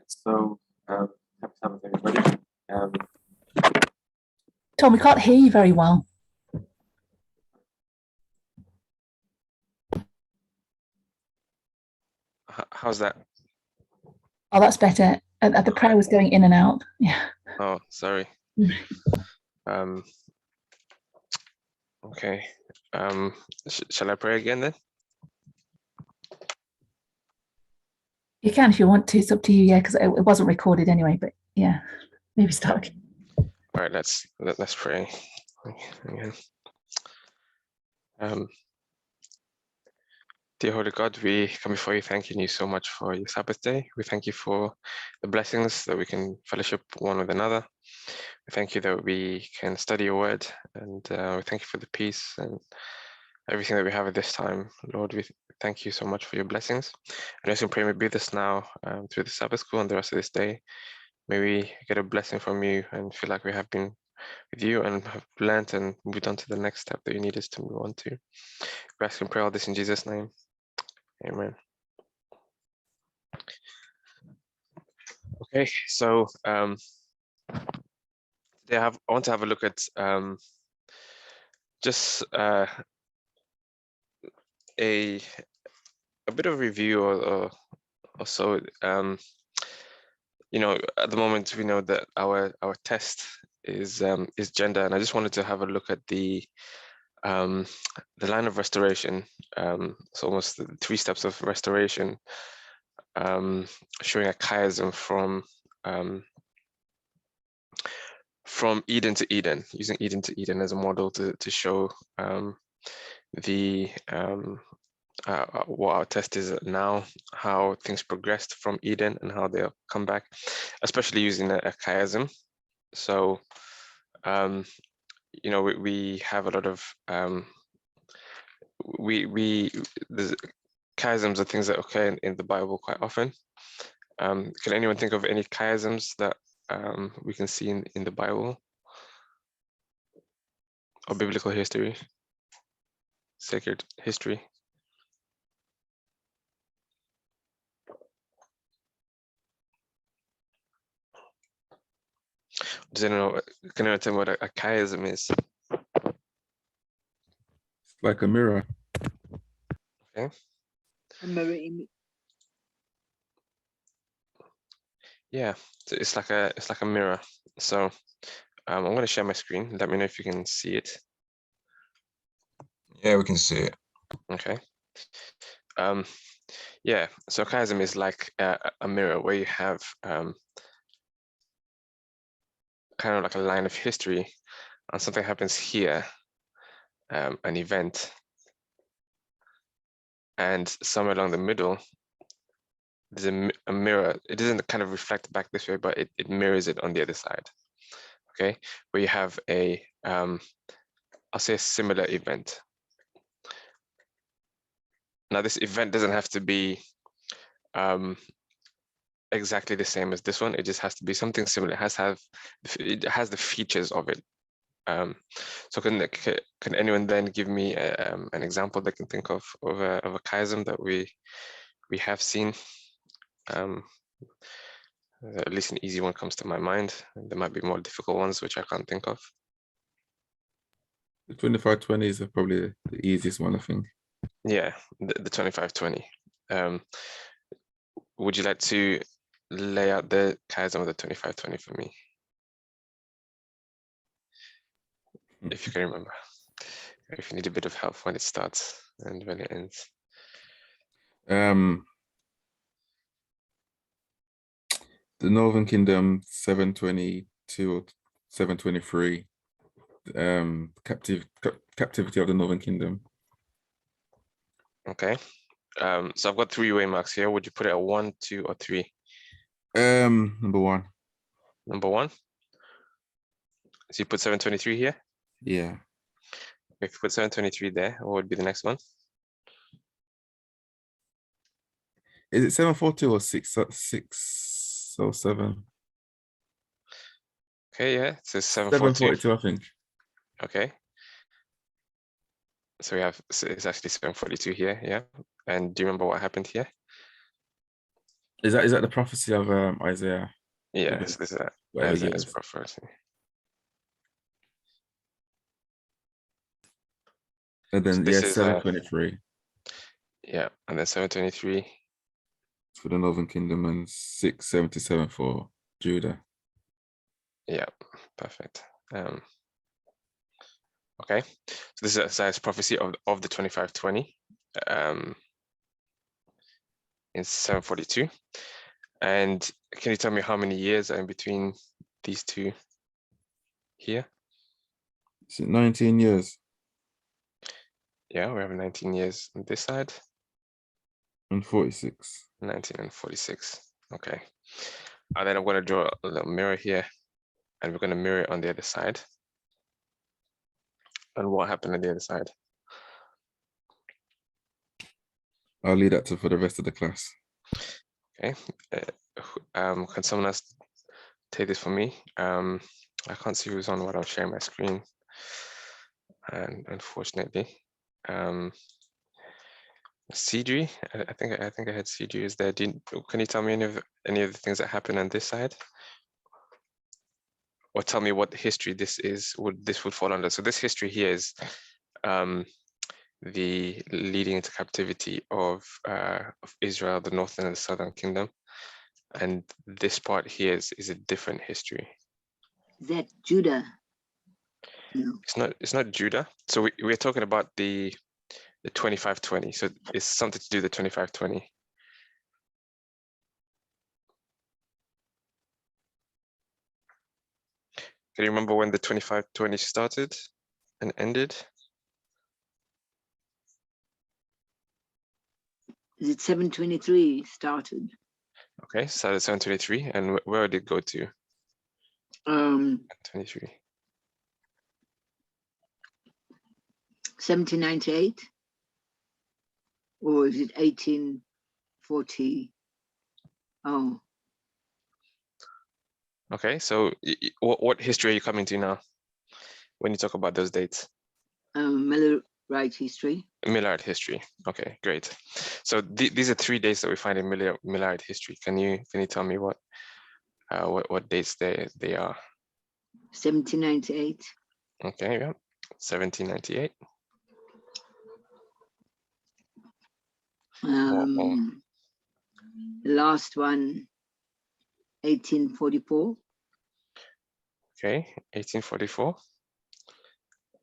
So, happy Sabbath, everybody. Tom, we can't hear you very well. How's that? Oh, that's better. The prayer was going in and out. Yeah. Oh, sorry. Okay. Shall I pray again then? You can if you want to. It's up to you. Yeah, because it wasn't recorded anyway. But yeah, maybe start. All right. Let's pray. Dear Holy God, we come before you thanking you so much for your Sabbath day. We thank you for the blessings that we can fellowship one with another. We thank you that we can study your word, and we thank you for the peace and everything that we have at this time. Lord, we thank you so much for your blessings. And also pray, may be this now through the Sabbath school and the rest of this day. May we get a blessing from you and feel like we have been with you and have learned and moved on to the next step that you need us to move on to. We ask and pray all this in Jesus' name. Amen. Okay, so today I want to have a look at just a bit of a review or so. You know, at the moment we know that our test is gender, and I just wanted to have a look at the line of restoration. It's almost the 3 steps of restoration, showing a chiasm from Eden to Eden, using Eden to Eden as a model to show what our test is now, how things progressed from Eden and how they'll come back, especially using a chiasm. So, you know, we have a lot of the chiasms are things that occur in the Bible quite often. Can anyone think of any chiasms that we can see in the Bible or biblical history, sacred history? Does anyone know? Can anyone tell me what a chiasm is? It's like a mirror. Okay. A mirror image. Yeah, so it's like a mirror. So I'm going to share my screen. Let me know if you can see it. Yeah, we can see it. Okay. Yeah, so chiasm is like a mirror where you have kind of like a line of history, and something happens here, an event, and somewhere along the middle there's a mirror. It doesn't kind of reflect back this way, but it mirrors it on the other side. Okay, where you have a I'll say a similar event. Now this event doesn't have to be exactly the same as this one. It just has to be something similar. It has the features of it. So can anyone then give me an example they can think of a chiasm that we have seen? At least an easy one comes to my mind. There might be more difficult ones which I can't think of. The 25-20 is probably the easiest one, I think. Yeah, the 25-20. Would you like to lay out the chiasm of the 25-20 for me? If you can remember. If you need a bit of help when it starts and when it ends. The Northern Kingdom 722 or 723. Captivity of the Northern Kingdom. Okay. So I've got 3 way marks here. Would you put it at 1, 2, or 3? Number 1. Number 1. So you put 723 here? Yeah. If you put 723 there, what would be the next one? Is it 742 or 607? Okay, yeah, so 742. 742, I think. Okay. So we have, so it's actually 742 here, yeah. And do you remember what happened here? Is that the prophecy of Isaiah? Yeah, this is Whatever year Isaiah's it is. prophecy. And then This yeah, is 723 yeah, and then 723. for the Northern Kingdom and 677 for Judah. Yeah, perfect. Okay, so this is Isaiah's prophecy of the 2520 in 742. And can you tell me how many years are in between these two here? Is it 19 years Yeah, we have 19 years on this side, and 46? 19 and 46. Okay, and then I'm going to draw a little mirror here, and we're going to mirror it on the other side. And what happened on the other side? I'll leave that for the rest of the class. Okay, can someone else take this for me? I can't see who's on while I'm sharing my screen, and unfortunately, Cedri, I think I had Cedri is there. Can you tell me any of the things that happen on this side? Or tell me what history this is, this would fall under. So this history here is the leading into captivity of Israel, the northern and the southern kingdom. And this part here is a different history. Is that Judah? No. It's not Judah. So we're talking about the 2520. So it's something to do with the 2520. Can you remember when the 2520 started and ended? Is it 723 started? Okay, started 723, and where did it go to? 23. 1798? Or is it 1840? Oh, Okay, so what history are you coming to now when you talk about those dates? Millerite history. Millerite history. Okay, great. So these are 3 dates that we find in Millerite history. Can you tell me what dates they are? 1798. Okay, yeah, 1798. The last one, 1844. Okay, 1844.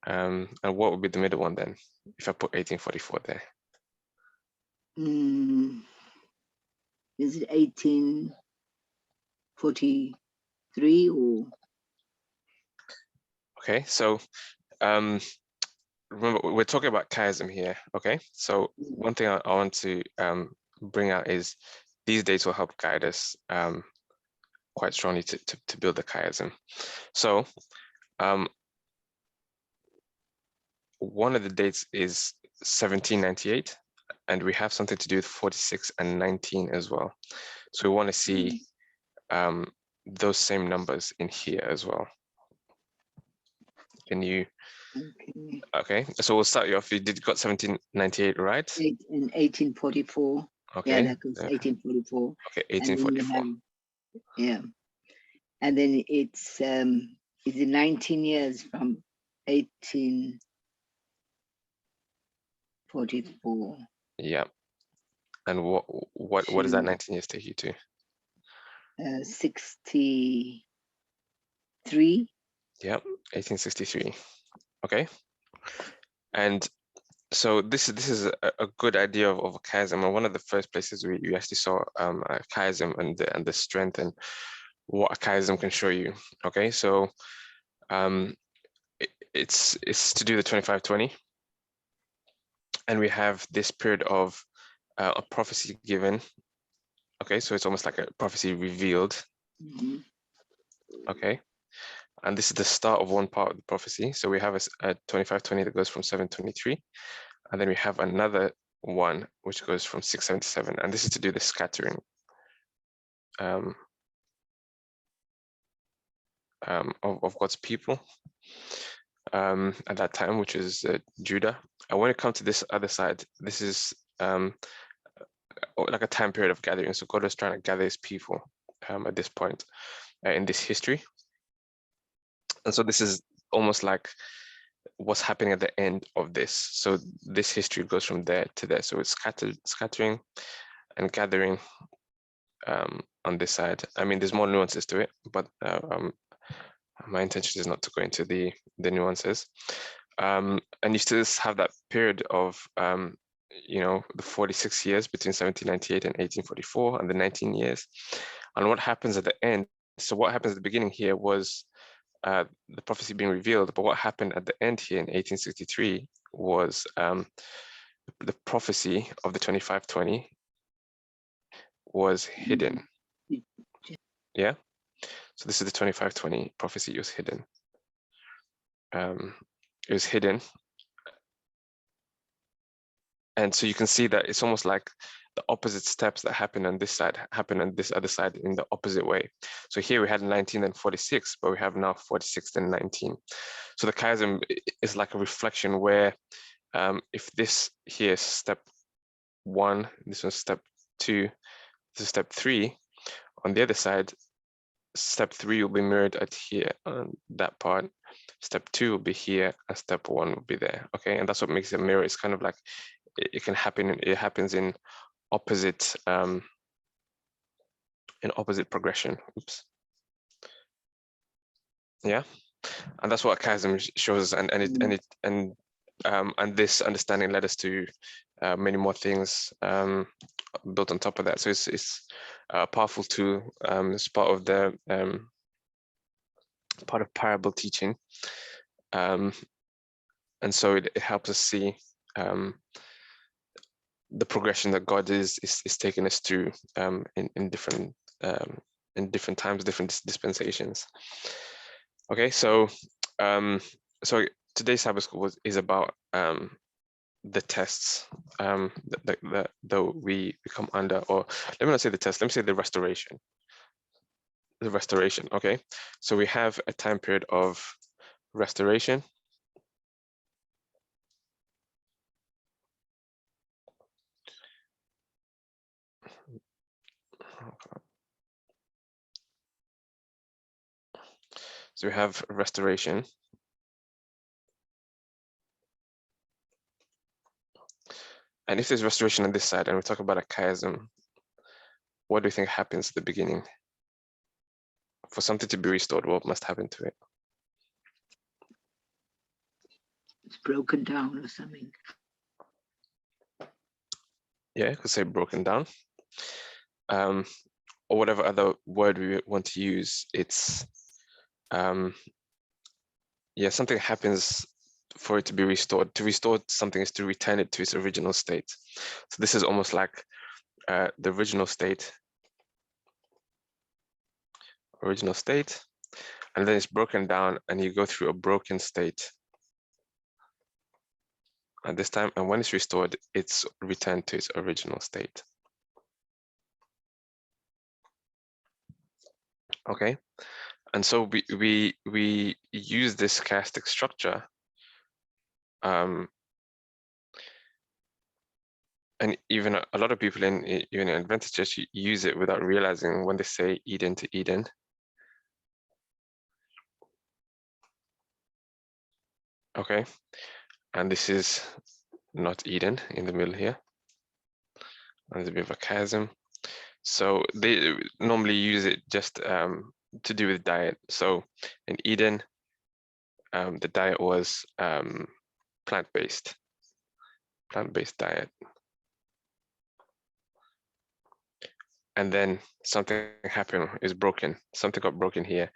And what would be the middle one then, if I put 1844 there? Is it 1843 or? Okay, so remember we're talking about chiasm here. Okay, so one thing I want to bring out is these dates will help guide us quite strongly to build the chiasm. So one of the dates is 1798, and we have something to do with 46 and 19 as well. So we want to see those same numbers in here as well. Can you? Okay, so we'll start you off. You got 1798, right? In 1844. Okay. Yeah, that goes 1844. Okay, 1844. Yeah, and then it's 19 years from 1844. Yeah. And what does that 19 years take you to? 63. Yep, 1863. Okay. And so this is a good idea of a chiasm, and one of the first places we actually saw a chiasm and the strength and what a chiasm can show you. Okay, so it's to do the 2520, and we have this period of a prophecy given. Okay, so it's almost like a prophecy revealed. Okay, and this is the start of one part of the prophecy. So we have a 2520 that goes from 723, and then we have another one which goes from 677, and this is to do the scattering of God's people at that time, which is Judah. And when it comes to this other side, this is like a time period of gathering. So God was trying to gather his people at this point in this history. And so this is almost like what's happening at the end of this. So this history goes from there to there. So it's scattering and gathering on this side. I mean, there's more nuances to it, but my intention is not to go into the nuances. And you still have that period of, you know, the 46 years between 1798 and 1844, and the 19 years. And what happens at the end? So what happens at the beginning here was the prophecy being revealed, but what happened at the end here in 1863 was the prophecy of the 2520 was hidden. Yeah. So this is the 2520 prophecy was hidden. It was hidden. And so you can see that it's almost like the opposite steps that happen on this side happen on this other side in the opposite way. So here we had 19 and 46, but we have now 46 and 19. So the chiasm is like a reflection where if this here is step 1, this was step 2, this is step 3, on the other side, step 3 will be mirrored at here on that part. Step 2 will be here, and step 1 will be there. Okay, and that's what makes it a mirror. It's kind of like it can happen. It happens in opposite progression. Oops. Yeah, and that's what chiasm shows, and this understanding led us to many more things built on top of that. So it's a powerful tool. It's part of the part of parable teaching, and so it helps us see the progression that God is taking us through in different times, different dispensations. Okay, so so today's Sabbath school is about the tests that we come under, or let me not say the test, let me say the restoration. The restoration, okay? So we have a time period of restoration. So we have restoration. And if there's restoration on this side, and we talk about a chiasm, what do you think happens at the beginning? For something to be restored, what must happen to it? It's broken down or something. Yeah, you could say broken down. Or whatever other word we want to use, it's yeah, something happens for it to be restored. To restore something is to return it to its original state. So this is almost like the original state, and then it's broken down, and you go through a broken state at this time, and when it's restored, it's returned to its original state. Okay, and so we use this chiastic structure, and even a lot of people even in Adventist Church use it without realizing when they say Eden to Eden. Okay, and this is not Eden in the middle here. There's a bit of a chiasm. So they normally use it just to do with diet. So in Eden, the diet was plant-based diet. And then something happened, is broken. Something got broken here,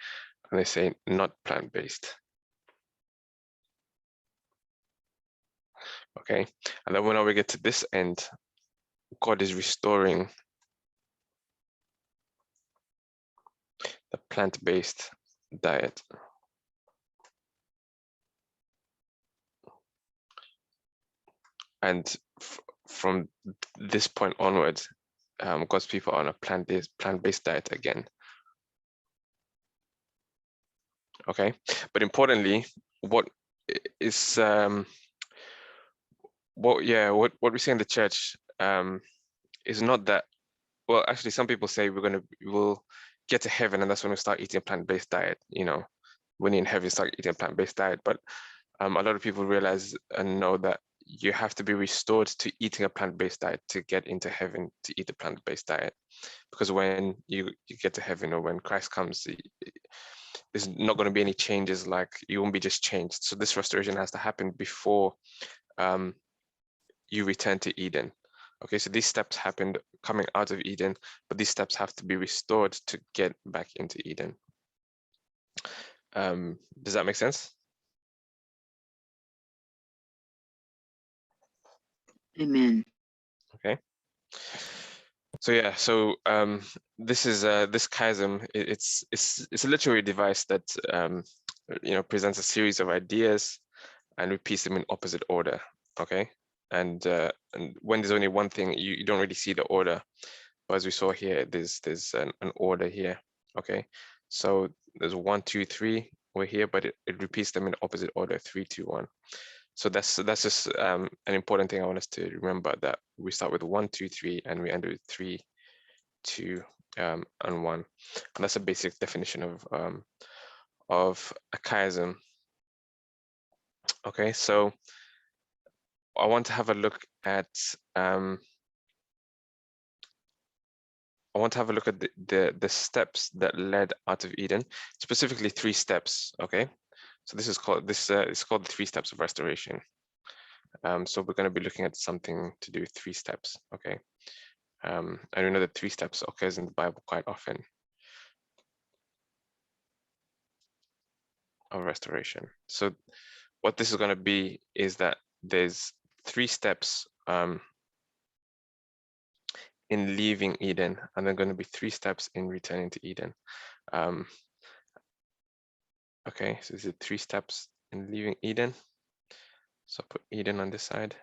and they say not plant-based. Okay, and then when we get to this end, God is restoring the plant-based diet. And from this point onwards, God's people are on a plant-based diet again. Okay, but importantly, what we see in the church is not that, well, actually, some people say we'll get to heaven and that's when we start eating a plant-based diet, you know, when you're in heaven, you start eating a plant-based diet. But a lot of people realize and know that you have to be restored to eating a plant-based diet to get into heaven, to eat a plant-based diet. Because when you get to heaven, or when Christ comes, there's not going to be any changes, like you won't be just changed. So this restoration has to happen before you return to Eden. Okay, so these steps happened coming out of Eden, but these steps have to be restored to get back into Eden. Does that make sense? Amen. Okay. So yeah, so this is this chiasm. It's a literary device that you know, presents a series of ideas and repeats them in opposite order. Okay, and when there's only one thing, you don't really see the order. But as we saw here, there's an order here. Okay, so there's 1, 2, 3. We're here, but it repeats them in opposite order, 3, 2, 1. So that's just an important thing I want us to remember, that we start with 1, 2, 3, and we end with 3, 2, and 1. And that's a basic definition of a chiasm. Okay, so I want to have a look at the steps that led out of Eden, specifically 3 steps. Okay, so this is called it's called the 3 steps of restoration. So we're going to be looking at something to do with 3 steps. Okay, and we know that 3 steps occurs in the Bible quite often of restoration. So what this is going to be is that there's 3 steps in leaving Eden, and there are going to be 3 steps in returning to Eden. Okay, so this is 3 steps in leaving Eden. So put Eden on this side.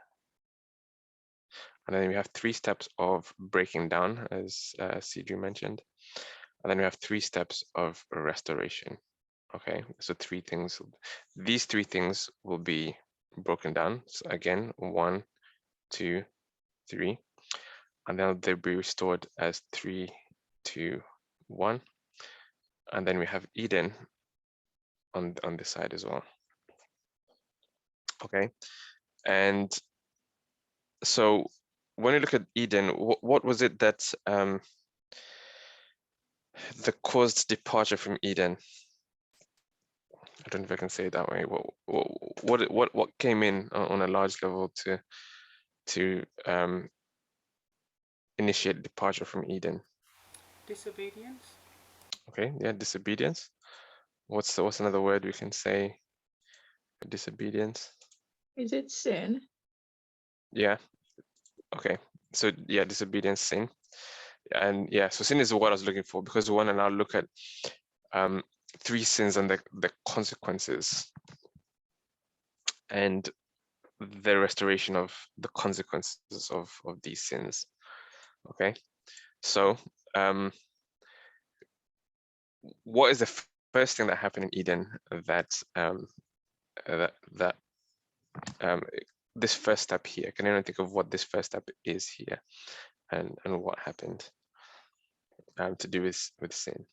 And then we have 3 steps of breaking down, as Cedric mentioned. And then we have 3 steps of restoration. Okay, so 3 things. These 3 things will be broken down. So again, 1, 2, 3. And then they'll be restored as 3, 2, 1. And then we have Eden on this side as well. Okay, and so when you look at Eden, what was it that caused departure from Eden? I don't know if I can say it that way. What came in on a large level to initiate departure from Eden? Disobedience. Okay, yeah, disobedience. What's another word we can say for disobedience? Is it sin? Yeah. Okay. So yeah, disobedience, sin. And yeah, so sin is what I was looking for, because we want to now look at 3 sins and the consequences and the restoration of the consequences of these sins. Okay. So what is the first thing that happened in Eden that this first step here? Can anyone think of what this first step is here, and what happened to do with sin?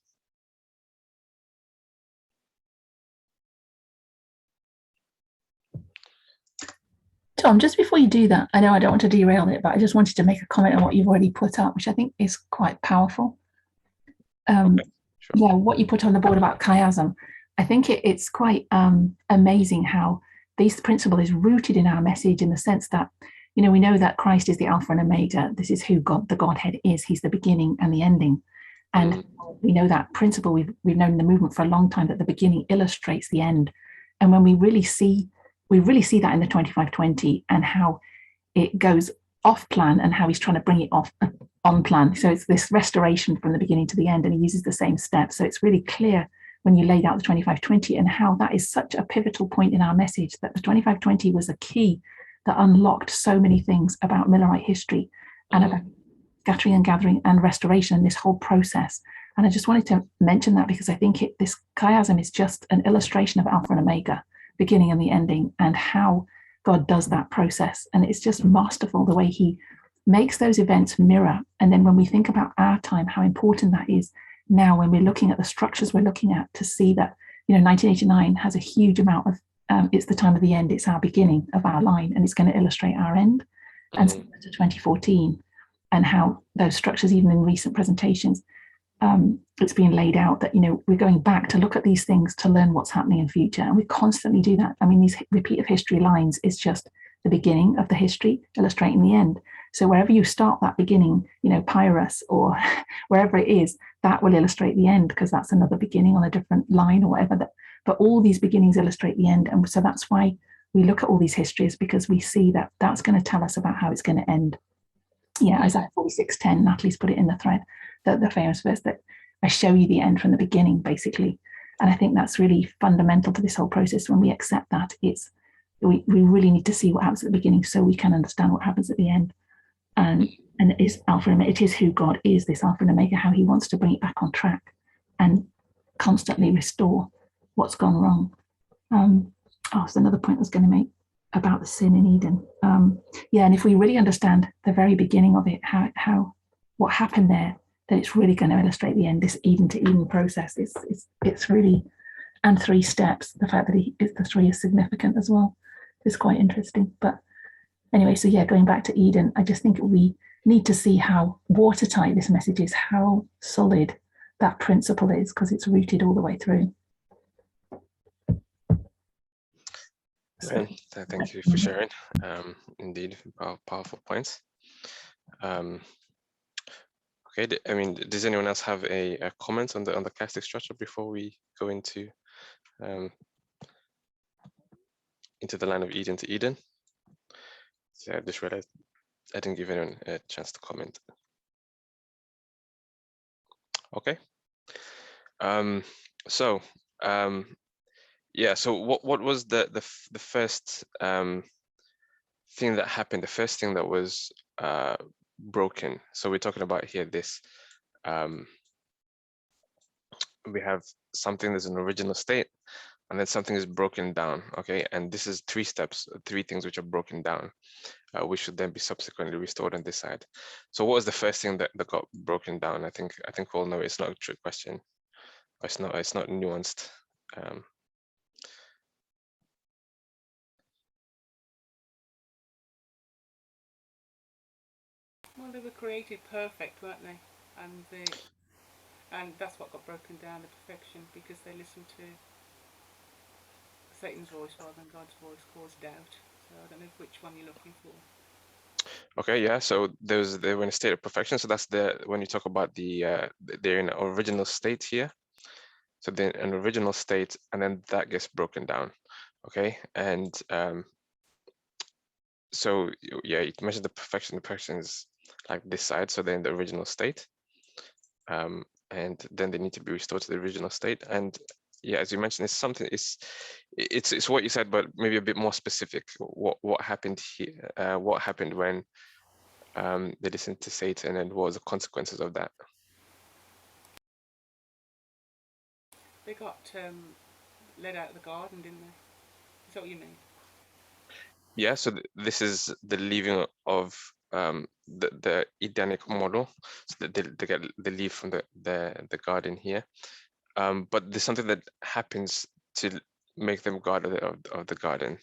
Tom, just before you do that, I know I don't want to derail it, but I just wanted to make a comment on what you've already put up, which I think is quite powerful. Okay, sure. Yeah, what you put on the board about chiasm, I think it's quite amazing how this principle is rooted in our message, in the sense that, you know, we know that Christ is the Alpha and Omega. This is who the Godhead is. He's the beginning and the ending. And we know that principle. We've known in the movement for a long time that the beginning illustrates the end. And when we really see that in the 2520, and how it goes off plan and how he's trying to bring it on plan. So it's this restoration from the beginning to the end, and he uses the same steps. So it's really clear when you laid out the 2520 and how that is such a pivotal point in our message, that the 2520 was a key that unlocked so many things about Millerite history and about scattering and gathering and restoration and this whole process. And I just wanted to mention that because I think this chiasm is just an illustration of Alpha and Omega, beginning and the ending, and how God does that process. And it's just masterful the way he makes those events mirror. And then when we think about our time, how important that is now when we're looking at the structures we're looking at, to see that, 1989 has a huge amount of, it's the time of the end, it's our beginning of our line, and it's going to illustrate our end. And to 2014, and how those structures, even in recent presentations, it's being laid out that, we're going back to look at these things to learn what's happening in future. And we constantly do that. I mean, these repeat of history lines is just the beginning of the history, illustrating the end. So wherever you start that beginning, Pyrrhus or wherever it is, that will illustrate the end, because that's another beginning on a different line or whatever. But all these beginnings illustrate the end. And so that's why we look at all these histories, because we see that that's going to tell us about how it's going to end. Yeah, Isaiah 46:10, Natalie's put it in the thread, the famous verse that I show you the end from the beginning, basically. And I think that's really fundamental to this whole process. When we accept that, we really need to see what happens at the beginning so we can understand what happens at the end. And it is Alpha and Omega. It is who God is, this Alpha and Omega, how he wants to bring it back on track and constantly restore what's gone wrong. It's another point I was going to make about the sin in Eden. And if we really understand the very beginning of it, how what happened there, then it's really going to illustrate the end. This Eden to Eden process it's really, and 3 steps. The fact that the 3 is significant as well is quite interesting. But anyway, so yeah, going back to Eden, I just think we need to see how watertight this message is, how solid that principle is, because it's rooted all the way through. Well, thank you for sharing. Indeed, powerful points. Okay, does anyone else have a comment on the chiastic structure before we go into the line of Eden to Eden? So I just realized I didn't give anyone a chance to comment. Okay. So what was the first thing that happened? The first thing that was broken. So we're talking about here this. We have something that's an original state, and then something is broken down. Okay, and this is 3 steps, 3 things which are broken down, which should then be subsequently restored on this side. So what was the first thing that got broken down? I think we all know it's not a trick question. It's not nuanced. Well, they were created perfect, weren't they? And that's what got broken down, the perfection, because they listened to Satan's voice rather than God's voice, caused doubt. So I don't know which one you're looking for. Okay, yeah. So they were in a state of perfection. So that's when you talk about they're in an original state here. So then an original state, and then that gets broken down. Okay, and so yeah, you mentioned the perfection. The perfection is like this side. So they're in the original state, and then they need to be restored to the original state. And yeah, as you mentioned, it's something. It's what you said, but maybe a bit more specific. What happened here? What happened when they listened to Satan, and what was the consequences of that? They got led out of the garden, didn't they? Is that what you mean? Yeah, so this is the leaving of the Edenic model. So they leave from the garden here. But there's something that happens to make them guard of the garden.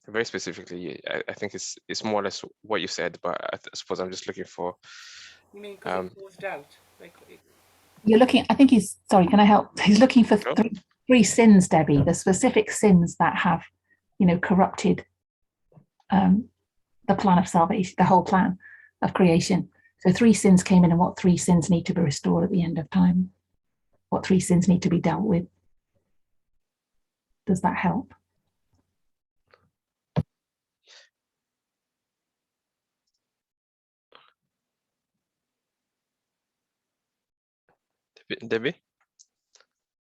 Very specifically, I think it's more or less what you said, but I suppose I'm just looking for. You mean because it caused doubt? You're looking, I think sorry, can I help? He's looking for Sure. 3 sins, Debbie, the specific sins that have, corrupted the plan of salvation, the whole plan of creation. So 3 sins came in, and what 3 sins need to be restored at the end of time? What 3 sins need to be dealt with? Does that help? Debbie,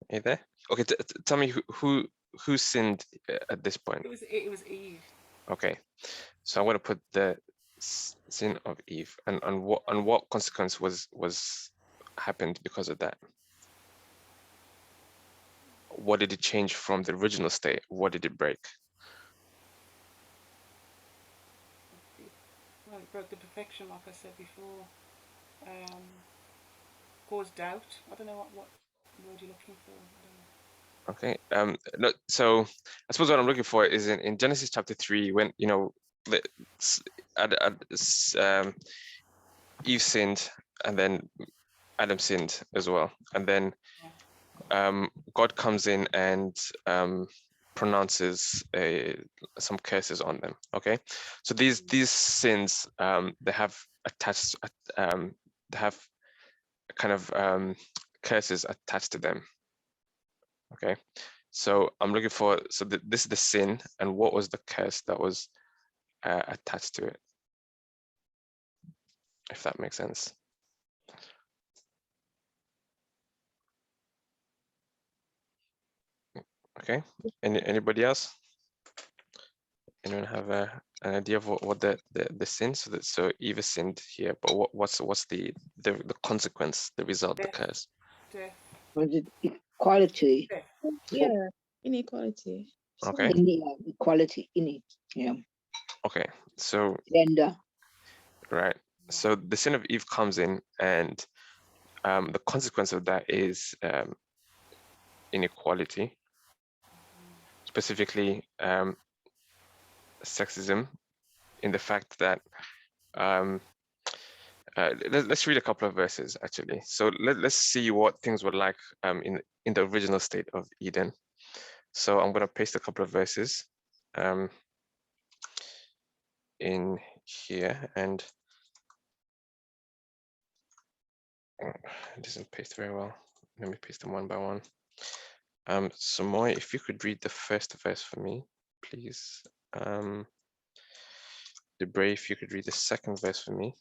are you there? Okay, tell me who sinned at this point. It was Eve. Okay, so I'm going to put the sin of Eve, and what consequence was happened because of that? What did it change from the original state? What did it break? Well, broke the perfection, like I said before. Caused doubt. I don't know what word you're looking for. Okay. No, so I suppose what I'm looking for is in Genesis chapter 3, when Eve sinned, and then Adam sinned as well, and then God comes in and pronounces some curses on them. Okay, so these sins, they have attached, they have kind of curses attached to them. Okay, so I'm looking for, so this is the sin, and what was the curse that was attached to it, if that makes sense. Okay, anybody else? Anyone have an idea of what the sin? So Eva sinned here, but what's the consequence, the result, the curse? Death. Was it equality? Yeah, inequality. Okay. Equality in it. Yeah. Okay. So Gender. right. So the sin of Eve comes in, and the consequence of that is inequality, specifically sexism, in the fact that let's read a couple of verses actually. So let's see what things were like in the original state of Eden. So I'm going to paste a couple of verses in here, and it doesn't paste very well. Let me paste them one by one. So Moy, if you could read the first verse for me, please. Debray, if you could read the second verse for me.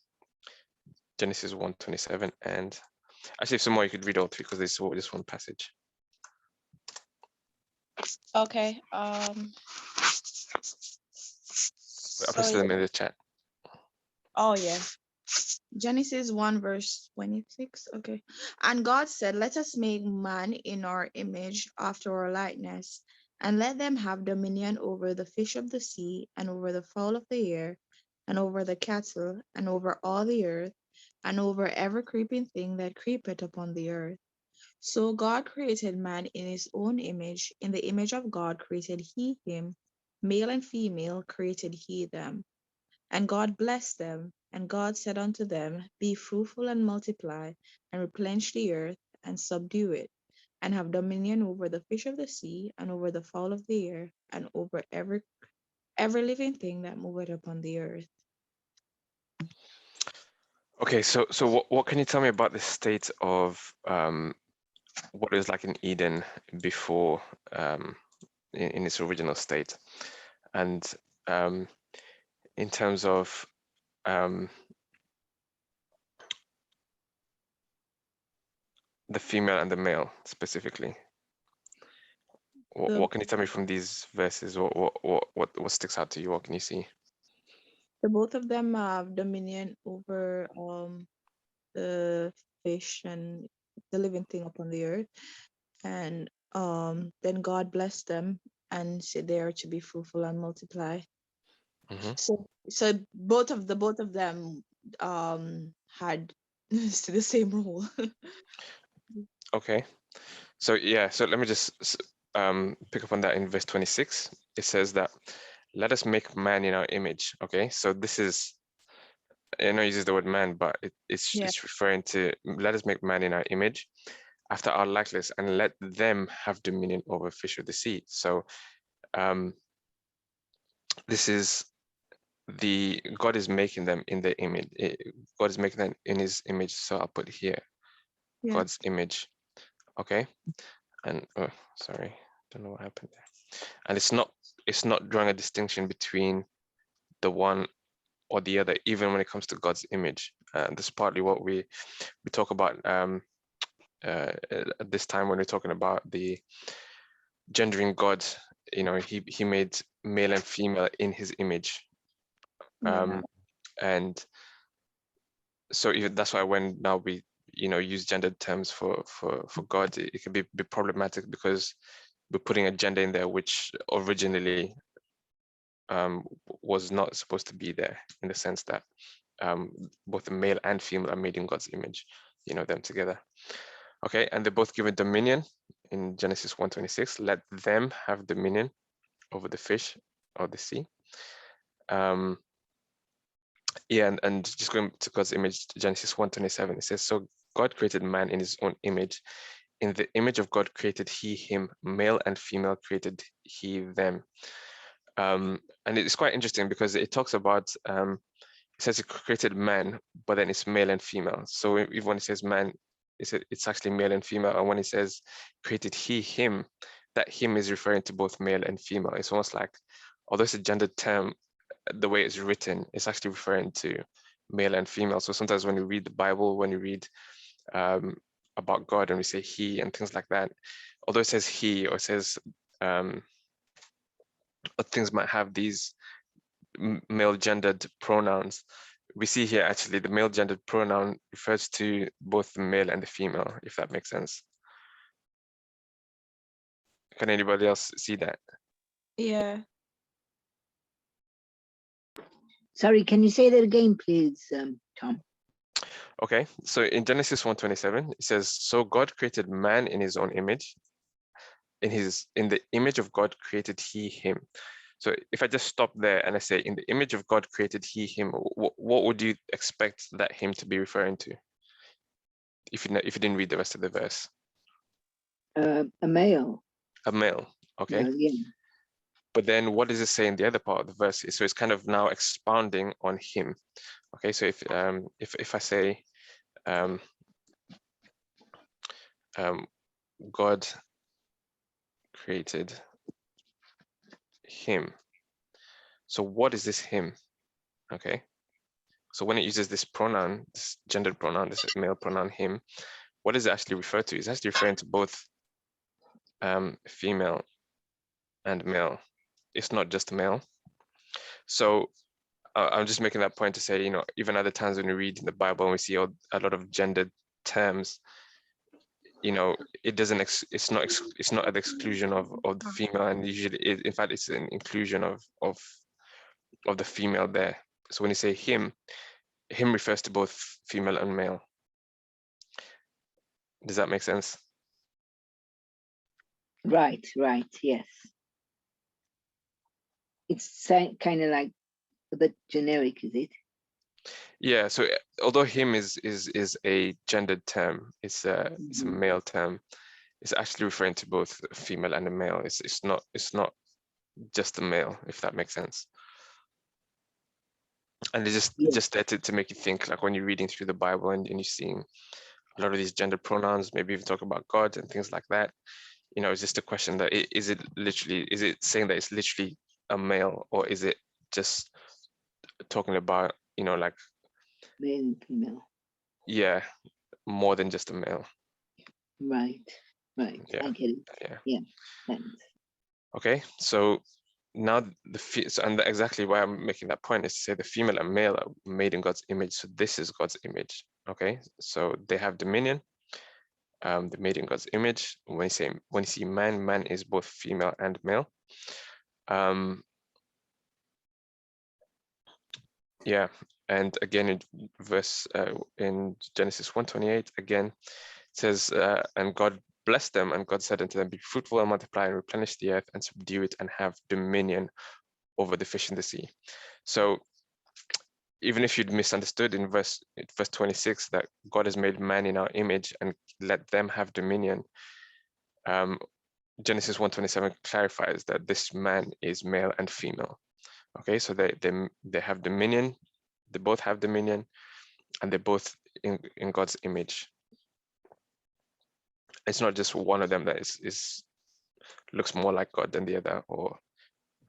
Genesis 1:27, and actually, if some more, you could read all three because there's this one passage. Okay. I posted them in the chat. Oh yeah. Genesis 1 verse 26. Okay. And God said, let us make man in our image after our likeness, and let them have dominion over the fish of the sea, and over the fowl of the air, and over the cattle, and over all the earth, and over every creeping thing that creepeth upon the earth. So God created man in his own image. In the image of God created he him, male and female created he them. And God blessed them, and God said unto them, be fruitful and multiply, and replenish the earth, and subdue it, and have dominion over the fish of the sea, and over the fowl of the air, and over every living thing that moveth upon the earth. Okay, so what can you tell me about the state of what it was like in Eden before, in its original state, and in terms of the female and the male specifically? What can you tell me from these verses? What sticks out to you? What can you see? The both of them have dominion over the fish and the living thing upon the earth. And then God blessed them and said they are to be fruitful and multiply. Mm-hmm. So both of them had the same role. Okay, so yeah, so let me just pick up on that in verse 26. It says that let us make man in our image. Okay, so this is, I know it uses the word man, but it's referring to let us make man in our image after our likeness, and let them have dominion over fish of the sea. So this is God is making them in the image. God is making them in his image. So I'll put here God's image. Okay, and oh, sorry, don't know what happened there. And it's not drawing a distinction between the one or the other, even when it comes to God's image. This is partly what we talk about at this time when we're talking about the gendering God. You know, he made male and female in his image. And so even that's why when now we use gendered terms for God, it can be problematic because we're putting a gender in there which originally was not supposed to be there, in the sense that both the male and female are made in God's image, you know, them together. Okay, and they're both given dominion in Genesis 1:26. Let them have dominion over the fish of the sea. Yeah, and just going to God's image, Genesis 1:27, it says, so God created man in his own image. In the image of God created he him, male and female created he them. And it's quite interesting because it talks about, it says it created man, but then it's male and female. So even when it says man, it's actually male and female. And when it says created he him, that him is referring to both male and female. It's almost like, although it's a gendered term, the way it's written, it's actually referring to male and female. So sometimes when you read the Bible, when you read about God and we say he and things like that, although it says he or it says things might have these male gendered pronouns, we see here actually the male gendered pronoun refers to both the male and the female, if that makes sense. Can anybody else see that? Yeah. Sorry, can you say that again, please, Tom? Okay, so in Genesis 1:27, it says, so God created man in his own image. In the image of God created he him. So if I just stop there and I say, in the image of God created he him, what would you expect that him to be referring to? If you didn't read the rest of the verse. A male. A male, okay. Well, yeah. But then what does it say in the other part of the verse? So it's kind of now expounding on him. Okay, so if I say God created him. So what is this him? Okay. So when it uses this pronoun, this gendered pronoun, this male pronoun him, what does it actually refer to? It's actually referring to both female and male. It's not just male. So I'm just making that point to say, you know, even other times when we read in the Bible and we see a lot of gendered terms, you know, it doesn't, it's not at the exclusion of the female, and usually, in fact, it's an inclusion of the female there. So when you say him refers to both female and male. Does that make sense? Right, yes. It's kind of like a bit generic, is it? Yeah, so although him is a gendered term, it's a male term, it's actually referring to both a female and a male. It's not just a male, if that makes sense. And it's just there to make you think, like when you're reading through the Bible and you're seeing a lot of these gender pronouns, maybe even talk about God and things like that, you know, it's just a question that is it saying that it's literally a male, or is it just talking about, you know, like Male and female. Yeah, more than just a male. Right. Yeah. I get it. Yeah. Thanks. Okay, so now and exactly why I'm making that point is to say the female and male are made in God's image. So this is God's image. Okay, so they have dominion. They're made in God's image. When you see man is both female and male. Yeah, and again in in Genesis 1:28, again it says, and God blessed them, and God said unto them, be fruitful and multiply and replenish the earth and subdue it and have dominion over the fish in the sea. So even if you'd misunderstood in verse 26 that God has made man in our image and let them have dominion, Genesis 1:27 clarifies that this man is male and female. Okay, so they have dominion, they both have dominion, and they're both in God's image. It's not just one of them that looks more like God than the other, or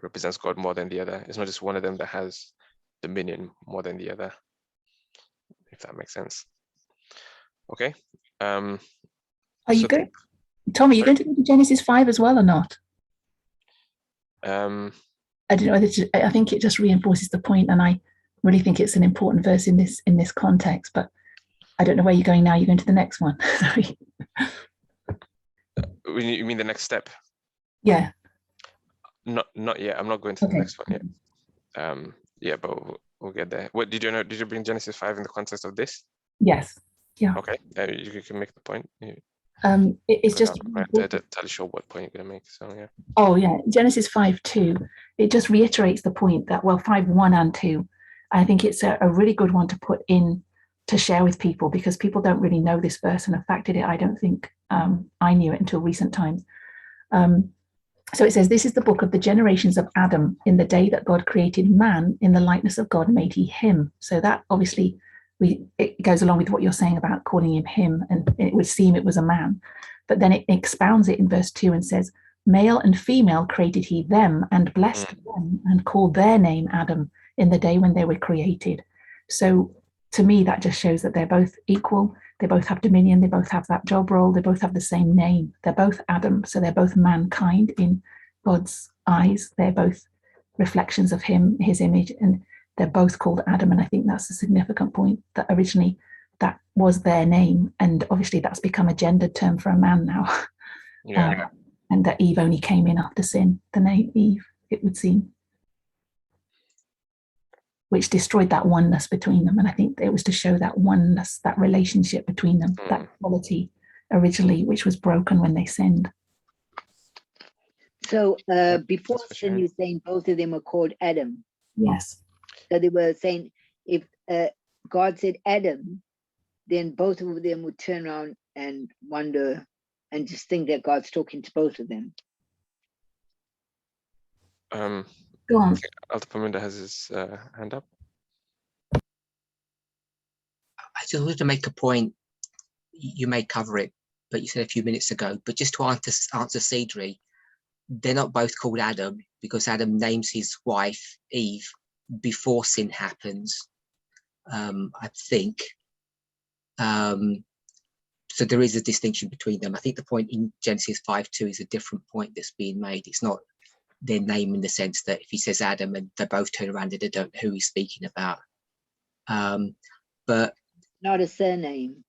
represents God more than the other. It's not just one of them that has dominion more than the other, if that makes sense. Okay. Are you going, Tom, are you going to go to Genesis 5 as well or not? I don't know whether I think it just reinforces the point, and I really think it's an important verse in this context, but I don't know where you're going now. You're going to the next one. Sorry. You mean the next step? Yeah. Not yet. I'm not going to the next one yet. Yeah, but we'll get there. What did you know? Did you bring Genesis 5 in the context of this? Yes. Yeah. Okay, you can make the point. It's just I'm not entirely sure what point you're going to make. So yeah. Oh yeah, Genesis 5:2. It just reiterates the point that 5:1 and 2. I think it's a really good one to put in to share with people, because people don't really know this verse, and in fact, I don't think I knew it until recent times. So it says, "This is the book of the generations of Adam. In the day that God created man, in the likeness of God made he him." So that obviously it goes along with what you're saying about calling him him, and it would seem it was a man. But then it expounds it in verse 2 and says, "Male and female created he them, and blessed them, and called their name Adam in the day when they were created." So to me, that just shows that they're both equal. They both have dominion. They both have that job role. They both have the same name. They're both Adam. So they're both mankind in God's eyes. They're both reflections of him, his image, and they're both called Adam. And I think that's a significant point, that originally that was their name. And obviously that's become a gendered term for a man now. Yeah. And that Eve only came in after sin, the name Eve, it would seem, which destroyed that oneness between them. And I think it was to show that oneness, that relationship between them, that quality originally, which was broken when they sinned. So before that's for sin, sure. you're saying both of them were called Adam. Yes. So they were saying if God said Adam, then both of them would turn around and wonder and just think that God's talking to both of them. Go on. Altapaminda has his hand up. I just wanted to make a point. You may cover it, but you said a few minutes ago. But just to answer Cedri, they're not both called Adam, because Adam names his wife Eve before sin happens, I think. So there is a distinction between them. I think the point in Genesis 5:2 is a different point that's being made. It's not their name in the sense that if he says Adam and they both turn around and they don't know who he's speaking about. But Not a surname.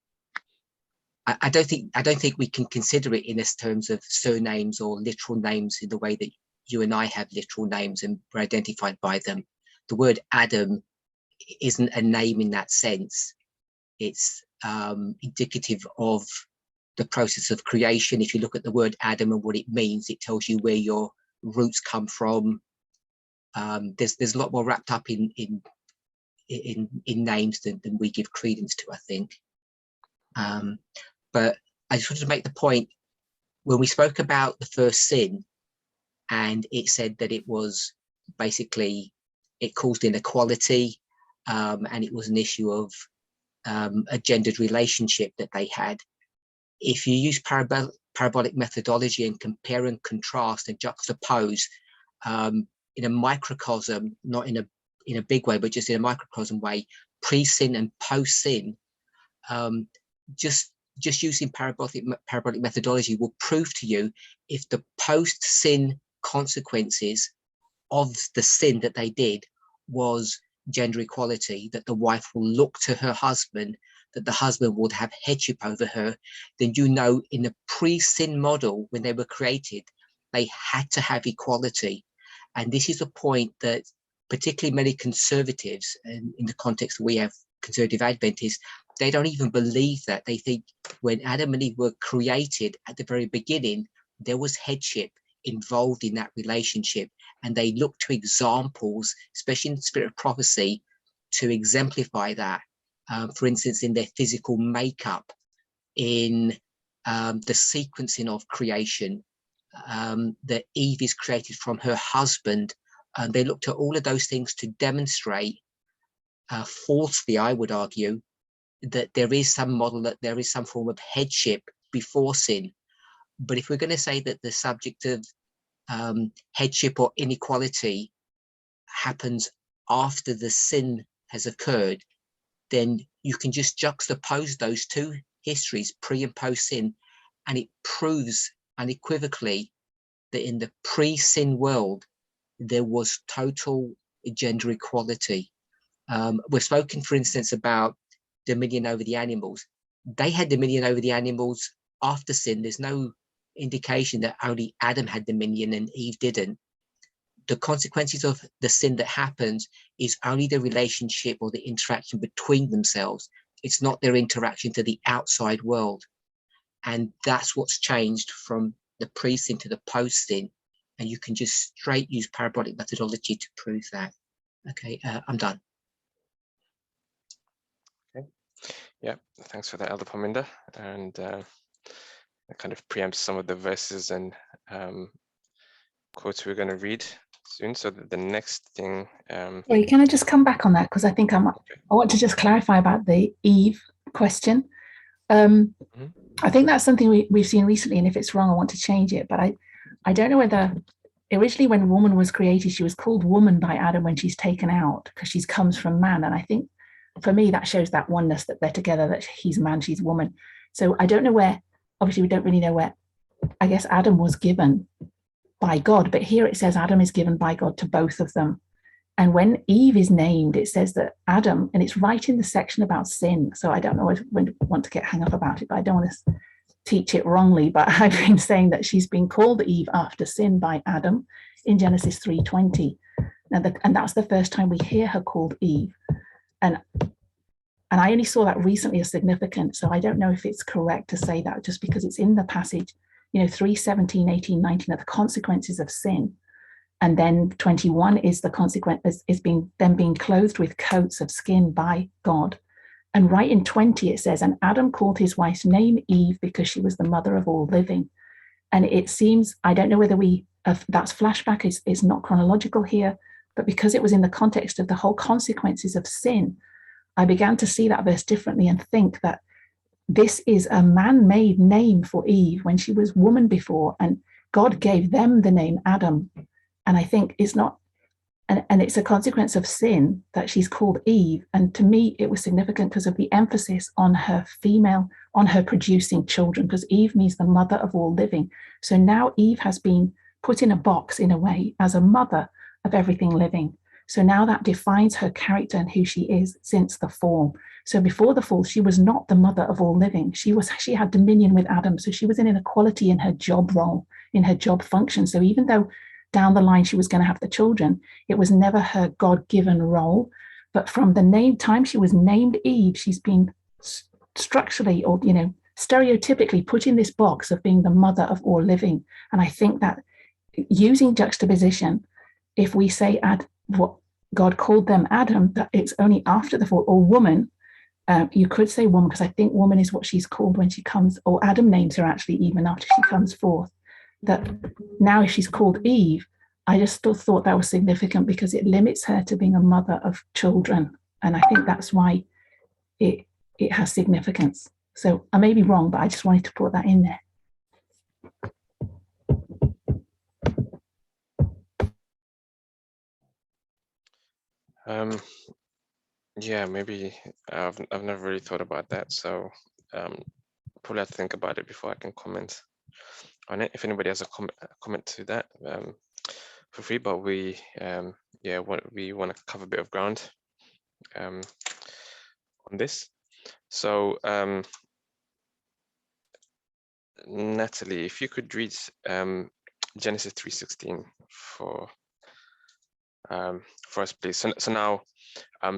I don't think we can consider it in terms of surnames or literal names in the way that you and I have literal names and we're identified by them. The word Adam isn't a name in that sense. It's indicative of the process of creation. If you look at the word Adam and what it means, it tells you where your roots come from. There's a lot more wrapped up in names than we give credence to, I think. But I just wanted to make the point, when we spoke about the first sin, and it said that it was basically, it caused inequality, and it was an issue of a gendered relationship that they had. If you use parabolic methodology and compare and contrast and juxtapose in a microcosm, not in a big way, but just in a microcosm way, pre-sin and post-sin, just using parabolic methodology will prove to you if the post-sin consequences of the sin that they did was gender equality, that the wife will look to her husband, that the husband would have headship over her, then you know in the pre-sin model, when they were created, they had to have equality. And this is a point that particularly many conservatives, and in the context that we have conservative Adventists, they don't even believe that. They think when Adam and Eve were created at the very beginning, there was headship involved in that relationship. And they look to examples, especially in the spirit of prophecy, to exemplify that. For instance, in their physical makeup, in the sequencing of creation, that Eve is created from her husband. They looked at all of those things to demonstrate, falsely, I would argue, that there is some model, that there is some form of headship before sin. But if we're going to say that the subject of headship or inequality happens after the sin has occurred, then you can just juxtapose those two histories, pre and post sin, and it proves unequivocally that in the pre-sin world, there was total gender equality. We've spoken, for instance, about dominion over the animals. They had dominion over the animals after sin. There's no indication that only Adam had dominion and Eve didn't. the consequences of the sin that happens is only the relationship or the interaction between themselves. It's not their interaction to the outside world. And that's what's changed from the pre-sin to the post-sin. And you can just straight use parabolic methodology to prove that. Okay, I'm done. Okay. Yeah, thanks for that, Elder Pominda. And that kind of preempts some of the verses and quotes we're going to read soon. So the next thing. Wait, can I just come back on that? Because I think I want to just clarify about the Eve question. I think that's something we've seen recently, and if it's wrong, I want to change it. But I don't know whether originally when woman was created, she was called woman by Adam when she's taken out because she comes from man. And I think for me, that shows that oneness, that they're together, that he's man, she's woman. So I don't know where, obviously we don't really know where, I guess Adam was given by God, but here it says Adam is given by God to both of them. And when Eve is named, it says that Adam, and it's right in the section about sin. So I don't know if I want to get hung up about it, but I don't want to teach it wrongly. But I've been saying that she's been called Eve after sin by Adam in Genesis 3:20. And that's the first time we hear her called Eve. And I only saw that recently as significant. So I don't know if it's correct to say that just because it's in the passage, 3:17, 18, 19 are the consequences of sin. And then 21 is the consequence, is being clothed with coats of skin by God. And right in 20, it says, and Adam called his wife's name Eve because she was the mother of all living. And it seems, I don't know whether that's flashback, is not chronological here, but because it was in the context of the whole consequences of sin, I began to see that verse differently and think that this is a man-made name for Eve when she was woman before, and God gave them the name Adam. And I think it's not, and it's a consequence of sin that she's called Eve. And to me, it was significant because of the emphasis on her female, on her producing children, because Eve means the mother of all living. So now Eve has been put in a box in a way as a mother of everything living. So now that defines her character and who she is since the fall. So before the fall, she was not the mother of all living. She had dominion with Adam. So she was in an equality in her job role, in her job function. So even though down the line she was going to have the children, it was never her God-given role. But from the time she was named Eve, she's been structurally or stereotypically put in this box of being the mother of all living. And I think that using juxtaposition, if we say what God called them Adam, that it's only after the fall, or woman, you could say woman, because I think woman is what she's called when she comes, or Adam names her actually even after she comes forth. That now if she's called Eve, I just still thought that was significant because it limits her to being a mother of children. And I think that's why it has significance. So I may be wrong, but I just wanted to put that in there. Yeah, maybe I've never really thought about that. So probably have to think about it before I can comment on it. If anybody has a comment to that, feel free. But we want to cover a bit of ground on this. So Natalie, if you could read Genesis 3:16 for us, please. So now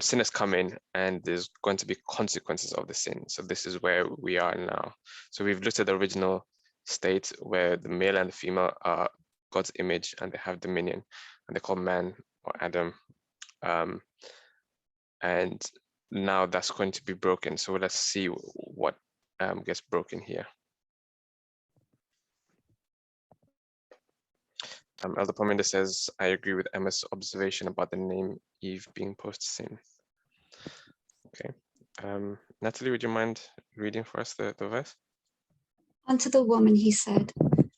sin has come in and there's going to be consequences of the sin. So this is where we are now. So we've looked at the original state where the male and the female are God's image and they have dominion, and they're called man or Adam. And now that's going to be broken. So let's see what gets broken here. Elder Pominda says, I agree with Emma's observation about the name Eve being post-sin. Okay. Natalie, would you mind reading for us the verse? Unto the woman he said,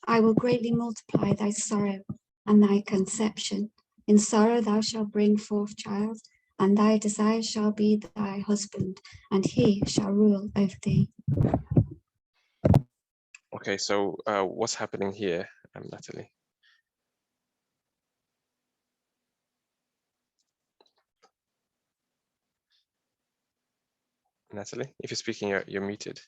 I will greatly multiply thy sorrow and thy conception. In sorrow thou shalt bring forth child, and thy desire shall be thy husband, and he shall rule over thee. Okay, so what's happening here, Natalie? Natalie, if you're speaking, you're muted.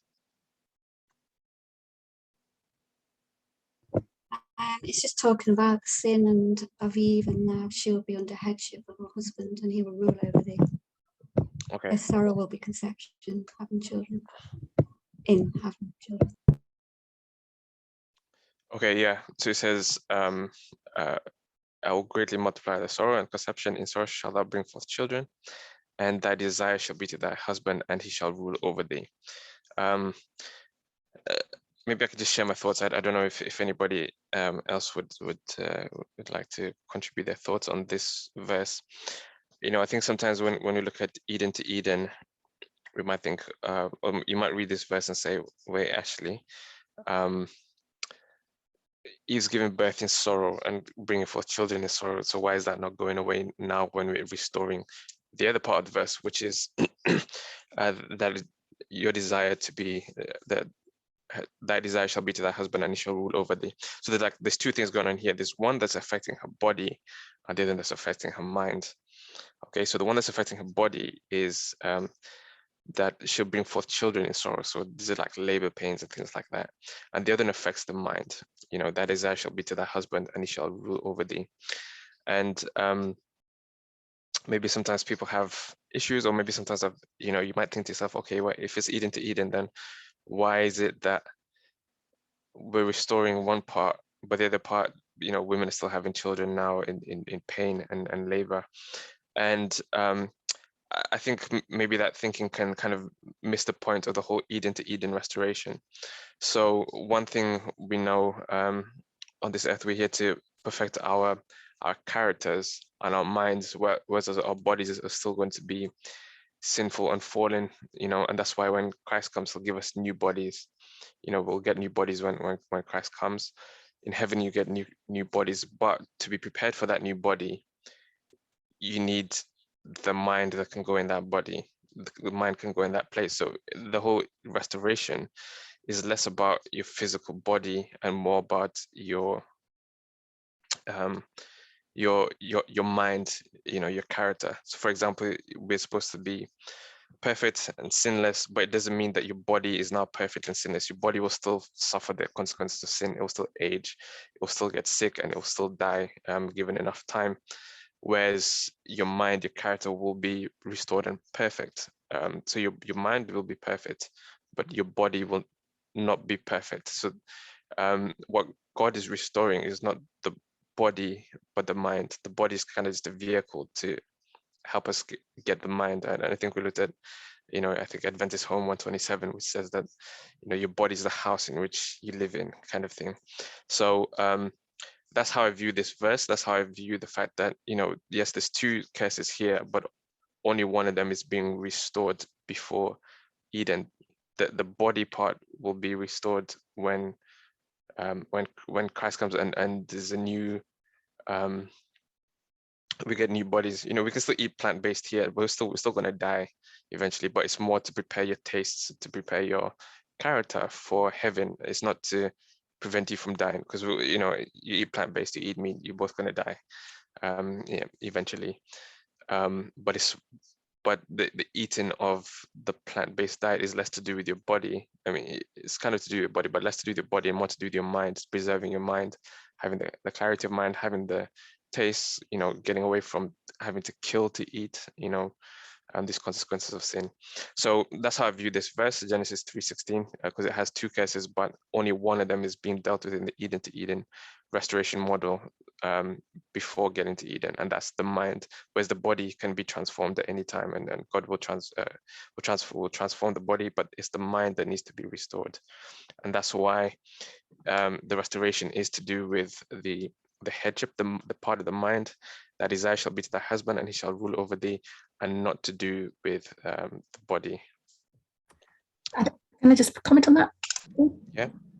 It's just talking about the sin and of Eve, and now she'll be under headship of her husband, and he will rule over thee. Okay. Her sorrow will be conception, having children, in having children. Okay, yeah. So it says, I will greatly multiply the sorrow and conception. In sorrow shall thou bring forth children, and thy desire shall be to thy husband, and he shall rule over thee. Maybe I could just share my thoughts. I don't know if anybody else would like to contribute their thoughts on this verse. You know, I think sometimes when we look at Eden to Eden, we might think, you might read this verse and say, wait, actually, Eve's giving birth in sorrow and bringing forth children in sorrow. So why is that not going away now when we're restoring the other part of the verse, which is that your desire to be that thy desire shall be to thy husband, and he shall rule over thee. So there's two things going on here. There's one that's affecting her body, and the other that's affecting her mind. Okay, so the one that's affecting her body is that she'll bring forth children in sorrow. So these are like labor pains and things like that. And the other one affects the mind. You know, that desire shall be to thy husband, and he shall rule over thee. And maybe sometimes people have issues, or maybe sometimes you might think to yourself, okay, well, if it's Eden to Eden, then why is it that we're restoring one part, but the other part, women are still having children now in pain and labor? And I think maybe that thinking can kind of miss the point of the whole Eden to Eden restoration. So one thing we know on this earth, we're here to perfect our characters and our minds, whereas our bodies are still going to be sinful and fallen, and that's why when Christ comes, he'll give us new bodies. We'll get new bodies when Christ comes. In heaven, you get new bodies, but to be prepared for that new body, you need the mind that can go in that body. The mind can go in that place. So the whole restoration is less about your physical body and more about your mind, your character. So for example, we're supposed to be perfect and sinless, but it doesn't mean that your body is now perfect and sinless. Your body will still suffer the consequences of sin. It will still age, it will still get sick, and it will still die given enough time. Whereas your mind, your character will be restored and perfect. So your mind will be perfect, but your body will not be perfect. So what God is restoring is not the body, but the mind. The body is kind of just a vehicle to help us get the mind. And I think we looked at, I think Adventist Home 127, which says that, your body is the house in which you live in, kind of thing. So that's how I view this verse. That's how I view the fact that, yes, there's two curses here, but only one of them is being restored before Eden. The body part will be restored when Christ comes, and there's a new, we get new bodies. We can still eat plant-based here, but we're still going to die eventually. But it's more to prepare your tastes, to prepare your character for heaven. It's not to prevent you from dying, because you eat plant-based, you eat meat, you're both going to die eventually. But the eating of the plant-based diet is less to do with your body. I mean, it's kind of to do with your body, but less to do with your body and more to do with your mind. It's preserving your mind, having the clarity of mind, having the taste, getting away from having to kill to eat, these consequences of sin. So that's how I view this verse, Genesis 3:16, because it has two cases, but only one of them is being dealt with in the Eden to Eden restoration model before getting to Eden, and that's the mind. Whereas the body can be transformed at any time, and God will transform the body, but it's the mind that needs to be restored. And that's why the restoration is to do with the headship, the part of the mind, that desire shall be to thy husband, and he shall rule over thee, and not to do with the body. Can I just comment on that?